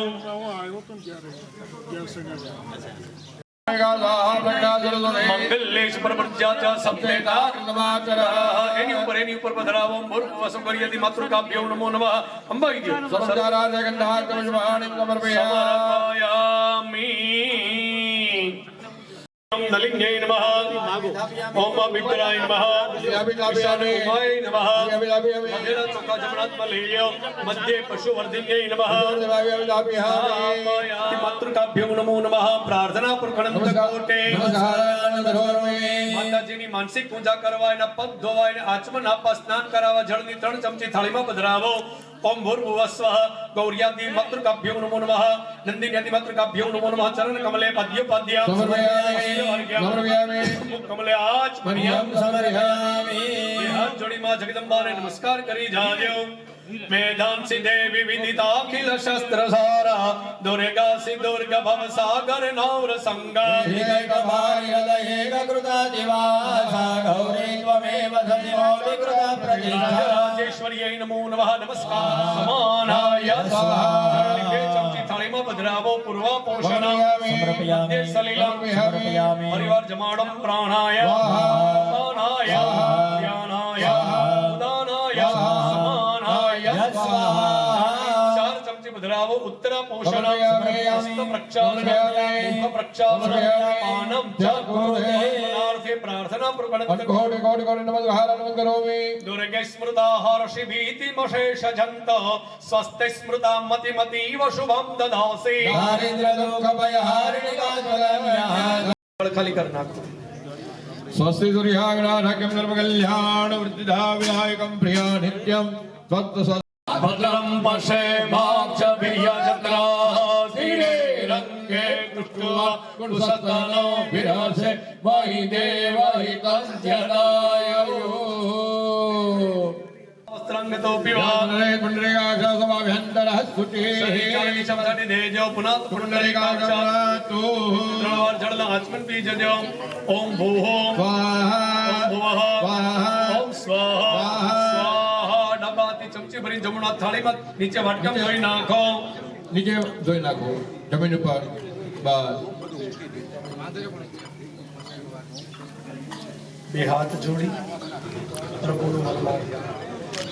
મંગલેશ પરમજ્જાતા સપ્તેકા એની ઉપર પધરાવો મૂર્ખ વસુ કર્યતિ માતૃકાભ્યો નમો નમઃ અંબાઈ ગયો સમર્પયામિ નલિન્યై નમઃ ઓમ અભિપ્રાય નમઃ વિશાલુમાય નમઃ મધ્યના ચોખા જમણાત્માં લઈ લ્યો મધ્યે પશુવર્ધિન્યై નમઃ માતૃકાભ્યો નમો નમઃ પ્રાર્થના પ્રકરણંત કોટે માતાજીની માનસિક પૂજા કરવા એના પગ ધોવા એને આચમન આપવા સ્નાન કરાવવા જળની 3 ચમચી થાળીમાં પધરાવો ઓમ ભૂર્ભુવસ્વઃ ગૌર્યાદિ માતૃકાભ્યો નમો નમઃ નંદિન્યાદિ માતૃકાભ્યો નમો નમઃ ચરણ કમલે પદ્યોપાદ્ય કમલે આચ મરિયમ સમર્પયામિ હાથ જોડીમાં જગદંબાને નમસ્કાર કરી જાજો મેધાંસી દેવી વિદિતા અખિલ શસ્ત્ર સારા દુર્ગા સી દુર્ગ ભવ સાગર નૌર સંગા શ્રીક ભારી હૃદયે કૃતા દિવાસા ગૌરી ત્વમેવ સદિમૌલિ કૃતા પ્રતિષ્ઠા રાજેશ્વર્યૈ નમો નમઃ નમસ્કાર સમાનાય સ્વાહા ચમચી થાળીમાં પધરાવો પૂર્વ પોષણ સમર્પયામિ સમર્પયામિ પરિવાર જમાડમ પ્રાણાય અપાનાય ધ્યાનાય ઉદાનાય સમાનાય ચાર ચમચી પધરાવો ઉત્તર પોષણ હસ્ત પ્રક્ષાલન મુખ પ્રક્ષાલન પાનમ ચ કુરુતે પ્રાર્થના પ્રકટન કોટિ કોટિ કોટિ નમસ્કાર કરોમિ દુર્ગે સ્મૃતા હર્ષિ ભીતિ મશેષ જંત સ્વસ્તિ સ્મૃતા મતિ મતીવ શુભમ દધાસે દારિદ્ર દુઃખ ભય હારિણી કાજલમ્યા ખાલી કર નાખો સ્વસ્તિ સૂર્યાગ્રાઢક્યમ સર્વકલ્યાણ વૃદ્ધિધા વિનાયકમ પ્રિયા નિત્યમ સ્વસ્ત ભદ્રમ પશ્યેમાક્ષ વીર્યજત્રા ધીરે રંગે દૃષ્ટ્વા કુસતનો વિરસે વહી દેવહિ તંત્યદાયો વસ્ત્ર पुण्डरीकाङ्गतोऽपिवा पुण्डरीकाक्षसमाभ्यन्तरः शुचिः शरीराणि शब्दानि देजो पुनः पुण्डरीकाक्षात् त्रिवार जलना आचमन बीजो ओम भूः स्वाहा ओम भुवः ओम स्वाहा स्वाहा डबाती चमची भरी जमुना थाली में नीचे वाटकम धोई नाखो નીચે જોઈ નાખો જમીન ઉપર બસ બે હાથ જોડી પ્રભુનું મતલબ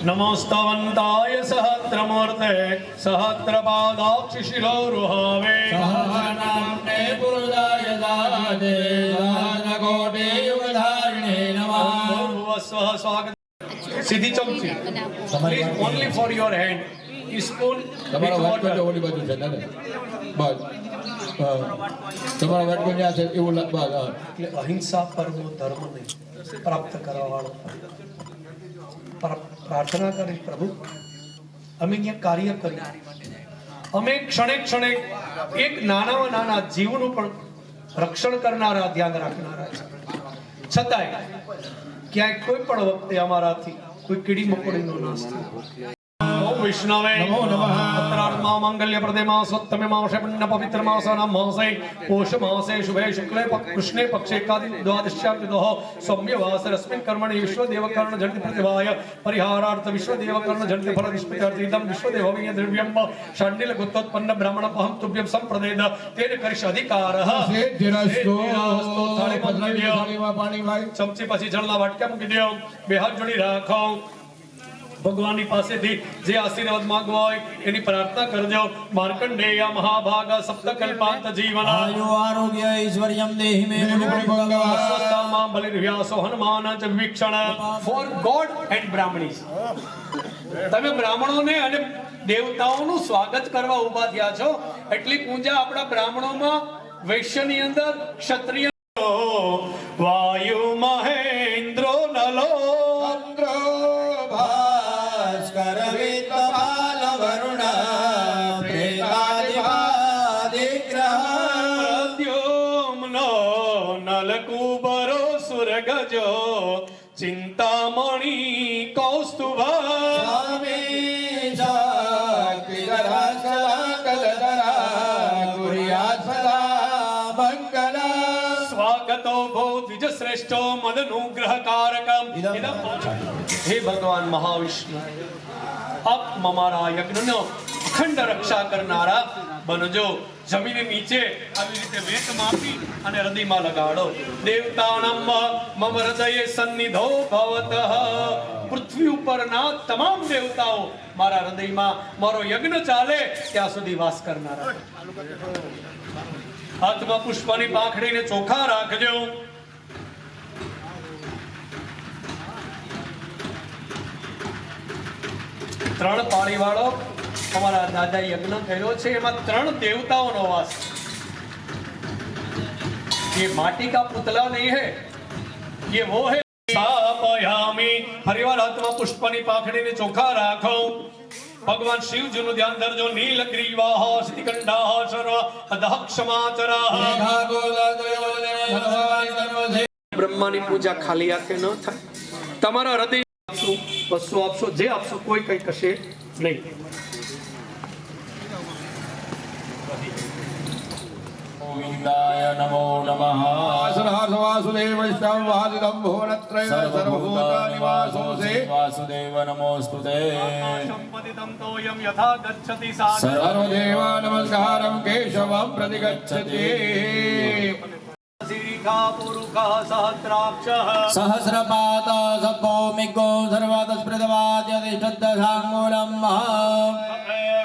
નમોસ્તવંતાય સહસ્રમૂર્તે સહસ્રપાદાક્ષ શિરોરુહાવે સહસ્રનામ્ને પુરુષાય સાધે સહસ્રકોટિ યુગધારિણે નમઃ ભૂર્ભુવઃ સ્વાગત સીધી ચમચી please only for your hand spoon તમારો વાટકો જો ઓલી બાજુ છે દાદા બસ તમારો વાટકો ત્યાં છે એવું બસ એટલે અહિંસા પરમો ધર્મ નહીં પ્રાપ્ત કરવા વાળો પ્રાર્થના કરી પ્રભુ અમે અહીંયા કાર્ય કરી અમે ક્ષણે ક્ષણે એક નાનામાં નાના જીવનું પણ રક્ષણ કરનારા ધ્યાન રાખનારા છે છતાંય ક્યાંય કોઈ પણ વખતે અમારાથી કોઈ કીડી મકોડીનો નાશ થયો ओम विष्णवे नमो नमः उत्तरार्धमा मंगल्य प्रदे मासोत्तमे मासे पुण्य पवित्र मासानां मासे पोष मासे शुभे शुक्ले कृष्णे पक्षे एकादि द्वादश्यां द्वयोः सौम्यवासरस्मिन् कर्मणि विश्वदेवकर्ण झटिति प्रतिभाय परिहारार्थ विश्वदेवकर्ण झटिति फलनिष्पत्त्यर्थं विश्वदेववीय द्रव्यं शाण्डिल गुत्तोत्पन्न ब्राह्मणपहं तुभ्यं संप्रदेद तेन करिष्य अधिकारः સિદ્ધિરસ્તુ થાળીમાં દ્રવ્ય થાળીમાં પાણી લાવી ચમચી પછી જળના વાટકા મૂકી દો બે હાથ જોડી રાખો ભગવાનની પાસેથી જે આશીર્વાદ માંગવા હોય એની પ્રાર્થના કરજો માર્કંડેય મહાભાગ સપ્તકલ્પાંત જીવન आयु आरोग्य ऐश्वर्यं देहि मे સ્વસ્થામાં બલિર્વ્યાસો હનુમાન ચ વિક્ષણ ફોર ગોડ એન્ડ બ્રાહ્મણીસ તમે બ્રાહ્મણોને અને દેવતાઓનું સ્વાગત કરવા ઊભા થયા છો એટલી પૂજા આપણા બ્રાહ્મણોમાં વૈશ્યની અંદર ક્ષત્રિય વાયુ મહેન્દ્રો નલો भास्कर विद्वाल वरुण प्रेतादिग्रह प्रद्युम्नो नलकूबरो सुरगजो चिंतामणि कौस्तुभ स्वामी शक्तिधरा कलधरा कुर्यात् सदा मंगला स्वागतो भो द्विज श्रेष्ठो मदनुग्रहकारकम हे भगवान महाविष्णु आप ममारा यज्ञનો અખંડ રક્ષા કરનારા બનજો જમીન નીચે આવી રીતે વેત માપી અને હૃદયમાં લગાડો દેવતાનામ મમ હૃદયે સન્નિધો ભવતઃ પૃથ્વી ઉપરના તમામ દેવતાઓ મારા હૃદયમાં મારો યજ્ઞ ચાલે ત્યાં સુધી વાસ કરનારા હાથમાં પુષ્પની પાંખડીને ચોખા રાખજો ત્રણ પાળી વાળો અમારા દાદા યજ્ઞ કર્યો છે એમાં ત્રણ દેવતાઓનો વાસ ये माटी का पुतला नहीं है ये वो है स्थापयामि फरीवार हाथમાં પુષ્પની પાંખડીને ચોખા રાખો भगवान शिव जी નું ધ્યાન ધરજો નીલગ્રીવાહ સિદ્ધિકંડાહ સર્વ અધઃ ક્ષમાચરાહ બ્રહ્માની પૂજા ખાલી હાથે ન થાય તમારા હૃદય વસ્તુ આપશો જે આપશો કોઈ કઈ કશે નહીં गोविंदाय नमो नमः वासुदेवैष्णव वादिदं भुवनत्रय सर्वभूतानिवासोऽसि वासुदेव नमोस्तुते संपदितं तोयं यथा गच्छति सा सर्वदेवा नमस्कारं केशवं प्रतिगच्छति सिरिका पुरुखा सहस्राक्षः सहस्रपाद सभौमिको सर्वतस्पृतवाद्यतिष्ठद्दशाङ्गूलं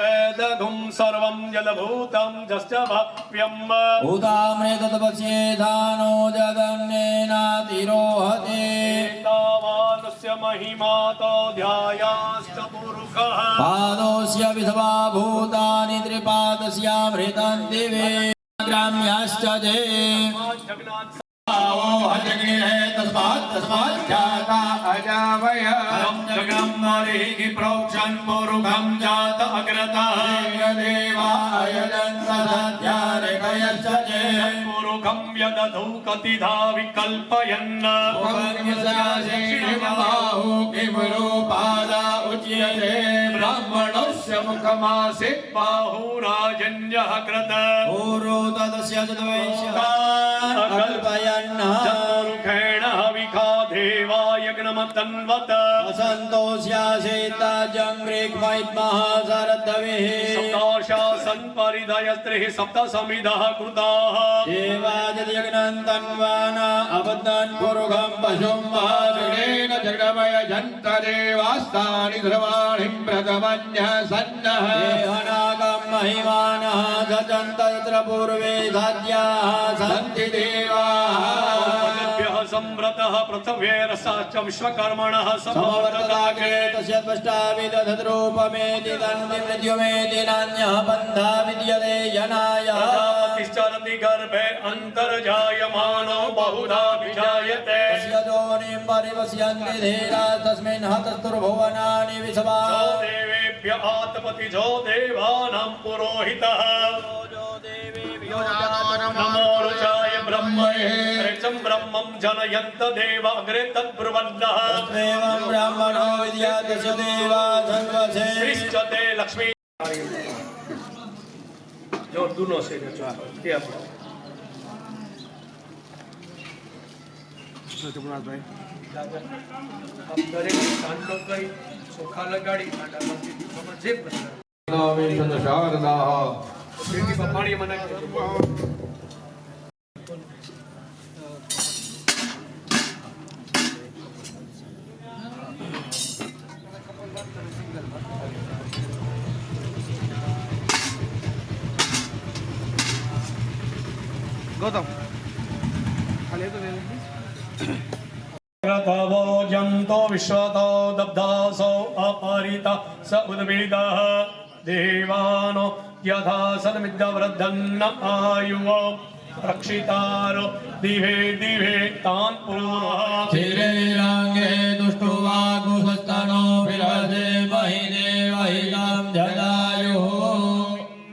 वेदगुं सर्वं जलभूतं जश्च भव्यं भूतामृतपश्येधानो जगन्नेनातिरोहते तावानस्य महिमा तो ध्यायाश्च पुरुषः पादोऽस्य विधवा भूतानि त्रिपादस्यामृतं दिवे ग्राम्याश्च जे जगन्नाथ भावो हजगिरे तस्मात् जाता अजावय जगं मरीहि प्रोक्षन् पुरुखं जात अग्रतः देवाय दन्तसध्यारेकयश्च चेत् पुरुखं यदधौ कतिधा विकल्पयन् बाहु किमरूपादा उच्यते ब्राह्मणस्य मुखमासीत् बाहुराजन्यः कृत पूर्वो तदस्य च कल्पयन् चतुर्खेण हविखा देवा यज्ञमतन्वत असन्तोष्यासेताजं ऋग्मैद्मः शरद्धविः सप्ताशासन् परिधयस्त्रिः सप्त समिधः कृताः देवाजयज्ञं तन्वान अबद्धन् पुरुखं पशुं जगेन जगमय जन्तदेवास्तानि ध्रुवाणि प्रथमन्यः सन्नः देहनागं महिमानः जजन्त तत्र पूर्वे साध्याः सन्ति देवाः पदभ्यः संव्रतः पृथ्व्यैरसाश्च विश्वकर्मणः समवर्तदाग्रे तस्य त्वष्टाविदधद्रूपमेति तन्ति मृत्युमेति नान्यः बन्धा विद्यते जनाय प्रजापतिश्चरति गर्भे अन्तर्जायमानो बहुधा विजायते तस्य योनिं परिपश्यन्ति धीरा तस्मिन् हतस्तुर्भुवनानि विश्वा जो देवेभ्य आत्मति जो देवानां पुरोहितः नमो रुचाय ब्रह्मणे ऋचं ब्रह्मं जनयन्त देव अग्रे तद्ब्रुवन्नः एवं ब्राह्मणो विद्यातस्य देवा सर्वसे श्रीश्च ते लक्ष्मी जो दूनो से जो તે આપણો દરેક કાંડો કરી ચોખા લગાડી આટામાંથી દીપોમાં જે પ્રશ્ન शारदाः પેટીમાં પાણી મને रथवो जन्तो विश्वतो दब्धासो अपरिता स उद्भिदः देवानो यथा सन्मिद्धवृद्धन्न आयुवो रक्षितारो दिवे दिवे तान् पुरुषः चिरेराङ्गे दुष्टुवागुसस्तनो विरजे महि देवहितं जदायुः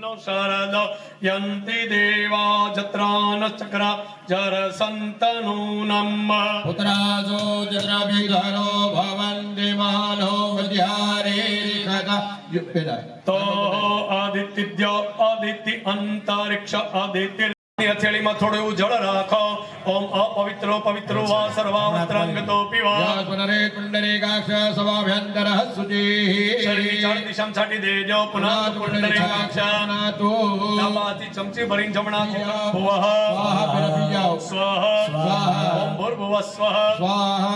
नो शरद यन्ति देवा जत्रानश्चक्र जरसन्तनूनम् पुत्रासो जत्रभिघरो भवन्ति मानो विद्यारेरिखता तो आदित्य आदित्य अंतरिक्ष आदित्य हथेळीમાં થોડું એવું જળ રાખો ઓમ અપવિત્રો પવિત્રો વા સર્વાવત્રાંગતો પીવા पुनरे पुण्डरीकाक्ष सभाभ्यन्तरः शुचिः શરીર ચાર દિશામાં છાટી દેજો પુનઃ પુંડરીકાક્ષ नातो ડાબાથી ચમચી ભરીને જમણા ભુવઃ स्वाहा फिर जाओ સ્વઃ स्वाहा ઓમ ભૂર્ભુવઃ સ્વઃ स्वाहा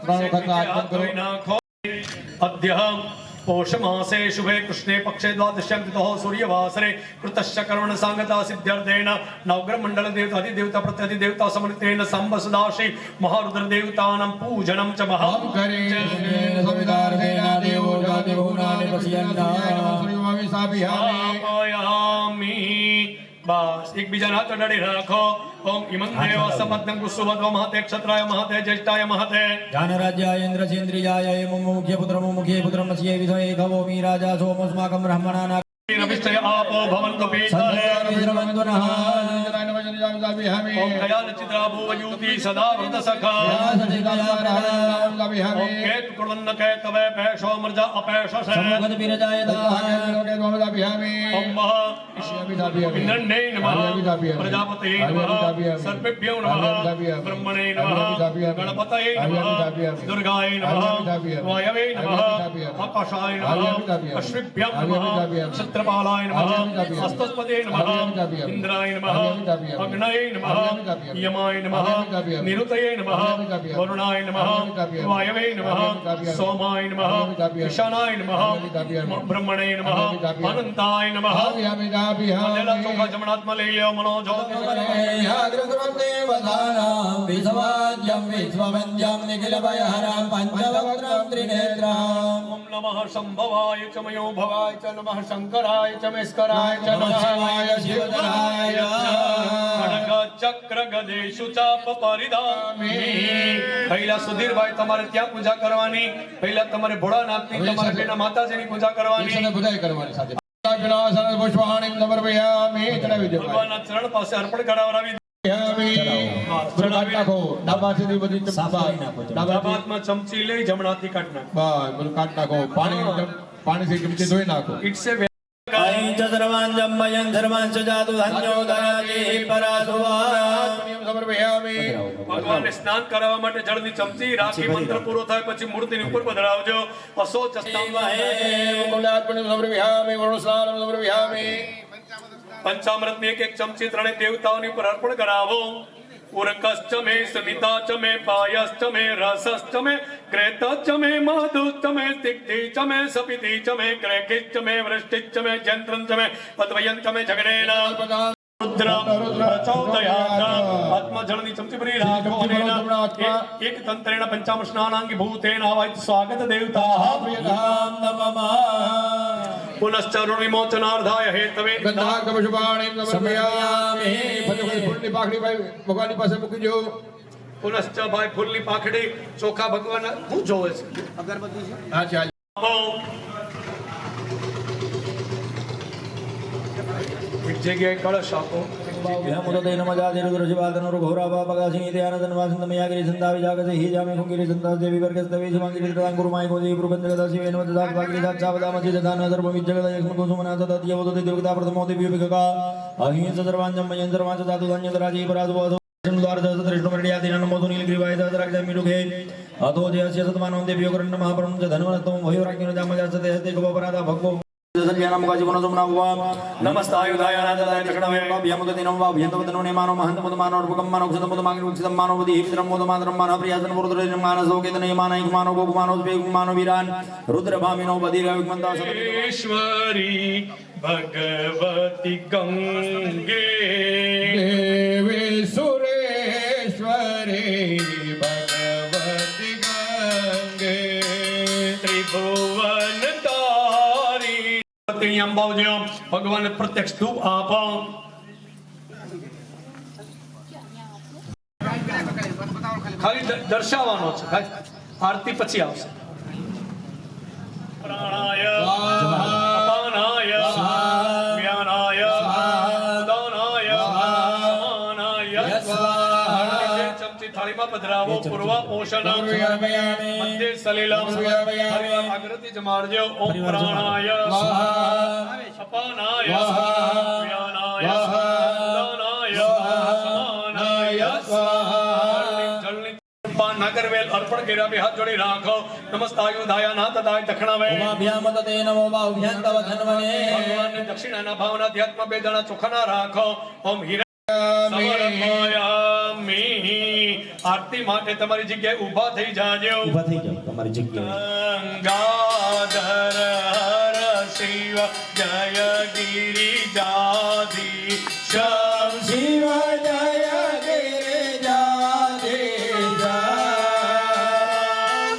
ત્રણ વખત આચમન કરો નાખો અદ્ય पौष मासे शुभे कृष्णे पक्षे द्वादश्यां तिथौ सूर्यवासरे कृतश्च कर्मण सांगता सिद्ध्यर्थेन नवग्रह मंडल देवता अधिदेवता प्रत्यधिदेवता समन्वितेन सांब सदाशि महारुद्र देवतानां पूजनं च महं करे संविदार्थेन देवो जातिभुवनानि पश्यन्ना स्थापयामि बस एक बीजा हाथ अडाड़ी रखो ओम इमं देव समद्नं कुसुमत्व महते क्षत्राय महते ज्येष्ठाय महते जानराज्याय इन्द्रचेन्द्रियाय मुमुख्य पुत्रमस्य विधये खवोमि राजा सोमस्माकं ब्रह्मणाना रविष्टय आपो भवन्तु पीतः ओम दयाल चित्रा भुवयूति सदा वृत सखा ओम केतु कुर्वन्न केतवे पेशो मर्ज अपेशस सम्मुखद विरजायता ओम महा इंद्रन्ने नमः प्रजापतये नमः सर्वेभ्यो नमः ब्रह्मणे नमः गणपतये नमः दुर्गाय नमः वायवे नमः आकाशाय नमः अश्विभ्यो नमः क्षत्रपालाय नमः हस्तस्पते नमः इंद्राय नमः अग्नये नमः यमाय नमः निरुतये नमः वरुणाय नमः वायवे नमः सोमाय नमः ईशानाय नमः ब्रह्मणे नमः अनंताय नमः अजल चोखा जमनात्मलेय देवतानां विश्वाज्यं विश्ववन्द्यं निखिलभयहरं पञ्चवक्त्रं त्रिनेत्रम् ओम नमः शंभवाय च मयो भवाय च नमः शंकराय च मेस्कराय च नमः शिवाय शिवधराय खड्गच्च ચક્ર ગદેશુ ચાપ પરિધામી પહેલા સુધીરભાઈ તમારે ત્યાં પૂજા કરવાની, પહેલા તમારે ભોળાનાથની તમારે બેના માતાજીની પૂજા કરવાની, બધાય કરવાની સાથે વિલાસન પુષ્પાણિ સમર્પયામિ ચડાવી દો ભગવાનના ચરણ પાસે અર્પણ કરાવરાવી ચડાવી નાખો ડાબા થી બધી ડાબા હાથમાં ચમચી લઈ જમણા હાથથી કાઢ નાખો, બસ બધું કાઢ નાખો, પાણીથી ચમચી ધોઈ નાખો. ઇટ્સ એ અહિંચ સર્વાંજમયં સર્વાંચ જાતુ ધન્યો ધરાજી પરાસુવાત સમર્પયામિ ભગવાનને સ્નાન કરાવવા માટે જળની ચમચી રાખી મંત્ર પૂરો થાય પછી મૂર્તિની ઉપર પધરાવજો. અશોચ મુકુંદાત્મનિ સમર્પયામિ વરુણસ્નાનમ સમર્પયામિ પંચામૃતની એક ચમચી ત્રણેય દેવતાઓની ઉપર અર્પણ કરાવો. ઉર્કશ્ચ મે સમિતાચ મે પાયશ્ચ મે રસશ્ચ મે ક્રેતશ્ચ મે મધુશ્ચ મે સ્નિગ્ધિશ્ચ મે સપિતિશ્ચ મે ક્રેખિશ્ચ મે વૃષ્ટિશ્ચ મે જંત્રંચ મે પદ્વયંચ મે ઝગડેન આત્મજળની ચમચી ભરી રાખો અને એક તંત્રેણ પંચામ સ્નાનાંગી ભૂતેન આવાય સ્વાગત દેવતા પ્રિયધામ નમઃ પુનશ્ચ ઋણ વિમોચનાર્ધાય હેતવે ગંધાર્ઘ પુષ્પાણિ સમર્પયામિ ફરી ફૂલની પાખડી ભાઈ ભગવાનની પાસે મૂકી દો. પુનશ્ચ ભાઈ ફૂલની પાખડી ચોખા ભગવાન હું જોવે છે અચ્છા એક જગ્યાએ કળશ આપો. વ્યામુદતે નમજાતિ રુદ્રશિવાદનો ઘોરા પાપગાસી ધ્યાનદન વાસંતમયાગિરી સંતાવિ જાગસે હિ જામે ખુંગિરી સંતાસ દેવી વર્ગસ્તવે જમાંગિરી તદાં ગુરુમાય ગોજી પ્રબંધગતા શિવેન વદદાત ભાગિરી સાક્ષાવદા મચિ દદાન સર્વ વિજ્જગત યસ્મ કુસુમના તદત્ય વદતે દેવતા પ્રથમો દિવ્ય વિગકા અહિં સર્વાંજમયં સર્વાંચ જાતુ ધન્ય ધરાજી પરાસુવો द्वार दृष्टमर्यादीन नमो नीलग्रीवाय दराक्षामि मुखे अतो जयस्य सतमानो देव्यो करन्न महापरम च धनवनत्वं वयोराज्ञो जामजासते हस्ते गोपराधा भगवो सज्ञानम गाजिवनो समनावा नमस्तायुधाय नादाय दक्षिणवे व्यामुदते नमो वाभ्यन्तवदनो नेमानो महन्तमुदमानो रूपकम्मानो क्षतमुदमानो उचितम्मानो वदि हित्रमोदमात्रं मानो प्रियासन वरुद्रेन मानसोकेतने मानैकमानो गोपमानो स्वेगमानो वीरान रुद्रभामिनो बधिरविग्मन्ता ईश्वरी भगवती गंगे देवी सुरेश्वरी भगवती गंगे त्रिभुवन तारी अंबावजो भगवान प्रत्यक्ष धूप आपो. ખાલી દર્શાવવાનો છે, આરતી પછી આવશે. પ્રાણાય અપાનાય વ્યાનાય ઉદાનાય સમાનાય ચમચી થાળીમાં પધરાવો. પૂર્વ પોષણ મધ્ય સલીલમ પરિવાર આકૃતિ જમાડજો. ઓમ પ્રાણાય અપાનાય વ્યાનાય ઉદાનાય સમાનાય નાગરવેલ અર્પણ કર્યા. બે હાથ જોડી રાખો. નમસ્તાયુધાય નાથદાય દક્ષિણાવે વ્યામુદતે નમો વાભ્યંતવ ધન્વને ભગવાનને દક્ષિણાના ભાવના ધ્યાત્મા બે દાણા ચોખાના રાખો. ઓમ સમર્પયામિ. આરતી માટે તમારી જગ્યાએ ઊભા થઈ જાજો. ઊભા થઈ જાઓ તમારી જગ્યાએ. ગંગાધર હર શિવ જય ગિરિજાધી શમ શિવ જય ગિરિજાધીશ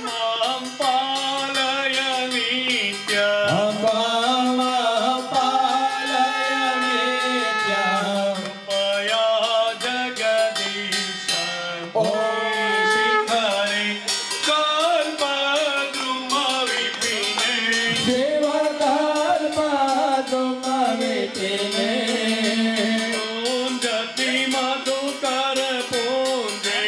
મામ પાલય નિત્ય પયા જગદીશ શિખરે કલ્પદ્રુમ વિપિને જતિ મધુકર પૂંજે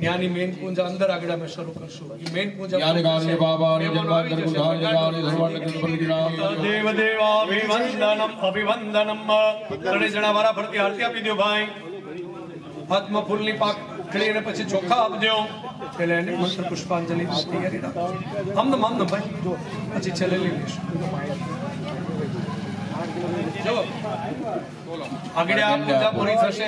જ્ઞાની મેન પૂજા અંદર આગળ અમે શરૂ કરશું. એ મેન પૂજા જ્ઞાનગાની બાબાની જન્માંતર ગુધાની ધર્માંતર પરિણામ દેવ દેવાભિવંદનમ અભિવંદનમ. ત્રણેય જણા વારા ફરતી આરતી આપી દો ભાઈ. હાથમાં ફૂલની પાક એટલે એને પછી ચોખા આપજો એટલે એને મંત્ર પુષ્પાંજલિ તૈયારી રાખો આમ ભાઈ પછી છેલ્લે લઈ લઈશું જો આગળ આ પૂજા પૂરી થશે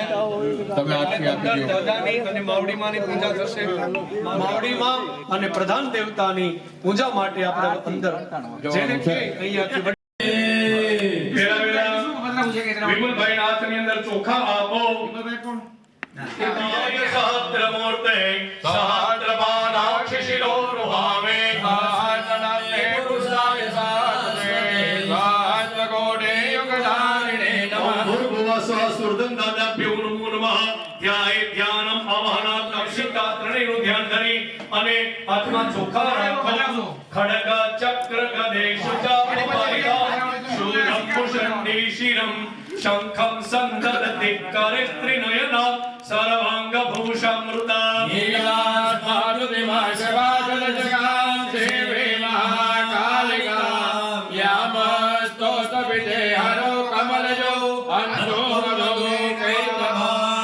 તમે આરતી આપી દો. દાદાની અને માવડી માની પૂજા થશે માવડી માં અને પ્રધાન દેવતાની પૂજા માટે આપણે અંદર જેને કે અહીંયાથી વિપુલભાઈ ના હાથની અંદર ચોખા આપો સહસ્ત્રમૂર્તે સહસ્રપાદાક્ષિશિરો રૂહાવે સહસ્રનાથે પુરુષાય સાધવે સહસ્રકોટે યુગધારિણે નમઃ ભૂર્ભુવઃ સ્વર્ધં દાદાભ્યો નમો નમઃ ધ્યાય ધ્યાનમ આવાહનાત અક્ષિતા ત્રણેયનું ધ્યાન ધરી અને હાથમાં ચોખા રાખો ખડગ ચક્ર ગદેશ ચાપરિકા શૂરમ પુષંડી શિરમ શંખમ સંદદતિ કરે સ્ત્રીનયના સર્વાંગ ભૂષામૃતા નીલાસ્મારુતિમા શવાદલ જગામ સેવે મહાકાલિકા યામસ્તોસ્તવિતે હરો કમલજો અંશોરલો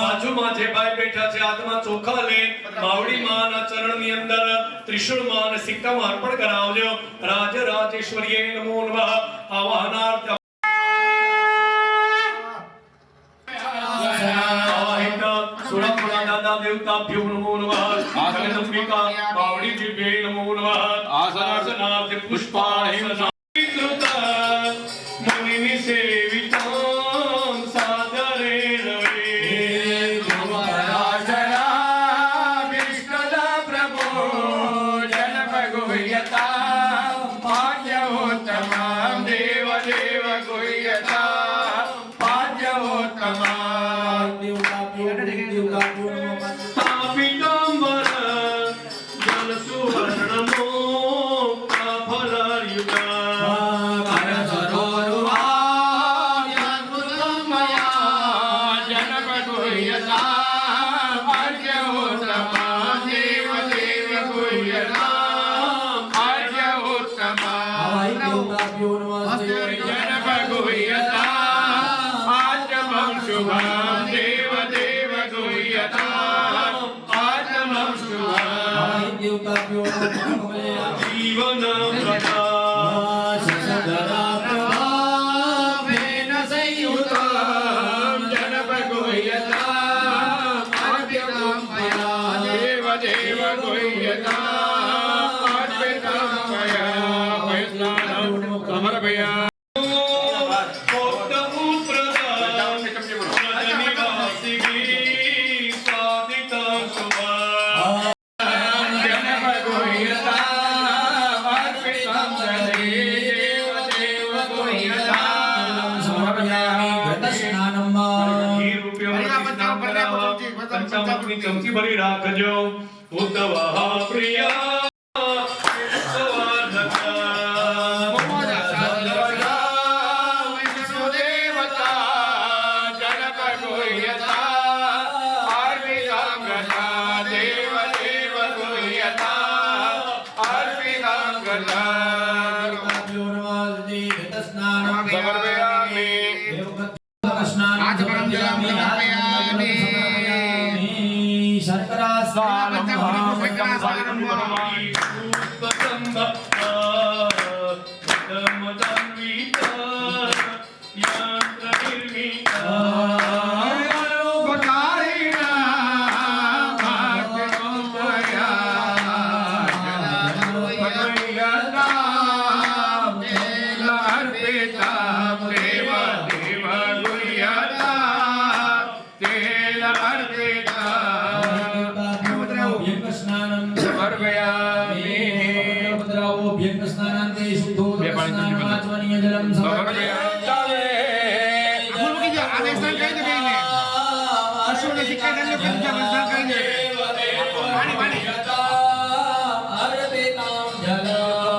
બાજુમાં જે ભાઈ બેઠા છે હાથમાં ચોખા લે માવડી માના ચરણની અંદર ત્રિશુળ માન સિક્કામાં અર્પણ કરાવજો રાજ રાજેશ્વરીએ નમો નમઃ આવાહનાર્થ દાદા દેવતાભ્યો નમો નમઃ આસનંબિકા બાવડી દિવ્યે નમો નમઃ આસનાર્થ પુષ્પાણિ મુનિ સેવિતાં સાદરે રવે ધ્રુવરાજરા વિષ્ણુ પ્રભો જનપગુહ્યતા પાદ્યોત્તમં દેવ દેવ ગુહ્યતા પાદ્યોત્તમં પીતાંબર જલ સુવર્ણમો ફલયુગા સરોરુવા યાન્મયા જનપગુહ્યતા પાદ્યોત્તમં દેવ દેવ ગુહ્યતા પાદ્યોત્તમં જનપગુહ્યતા આત્મં શુભં દેવ દેવ ગુહ્યતા આત્મં શુભં જીવન પ્રદા સસદરા પ્રભાવેન સંયુતં જનપગુહ્યતા અર્પિતં મયા દેવ દેવ ગુહ્યતા અર્પિતં મયા વૈષ્ણવં સમર્પયા ચમચી ભરી રાખજો ઉદ્ધવ પ્રિયા Arpita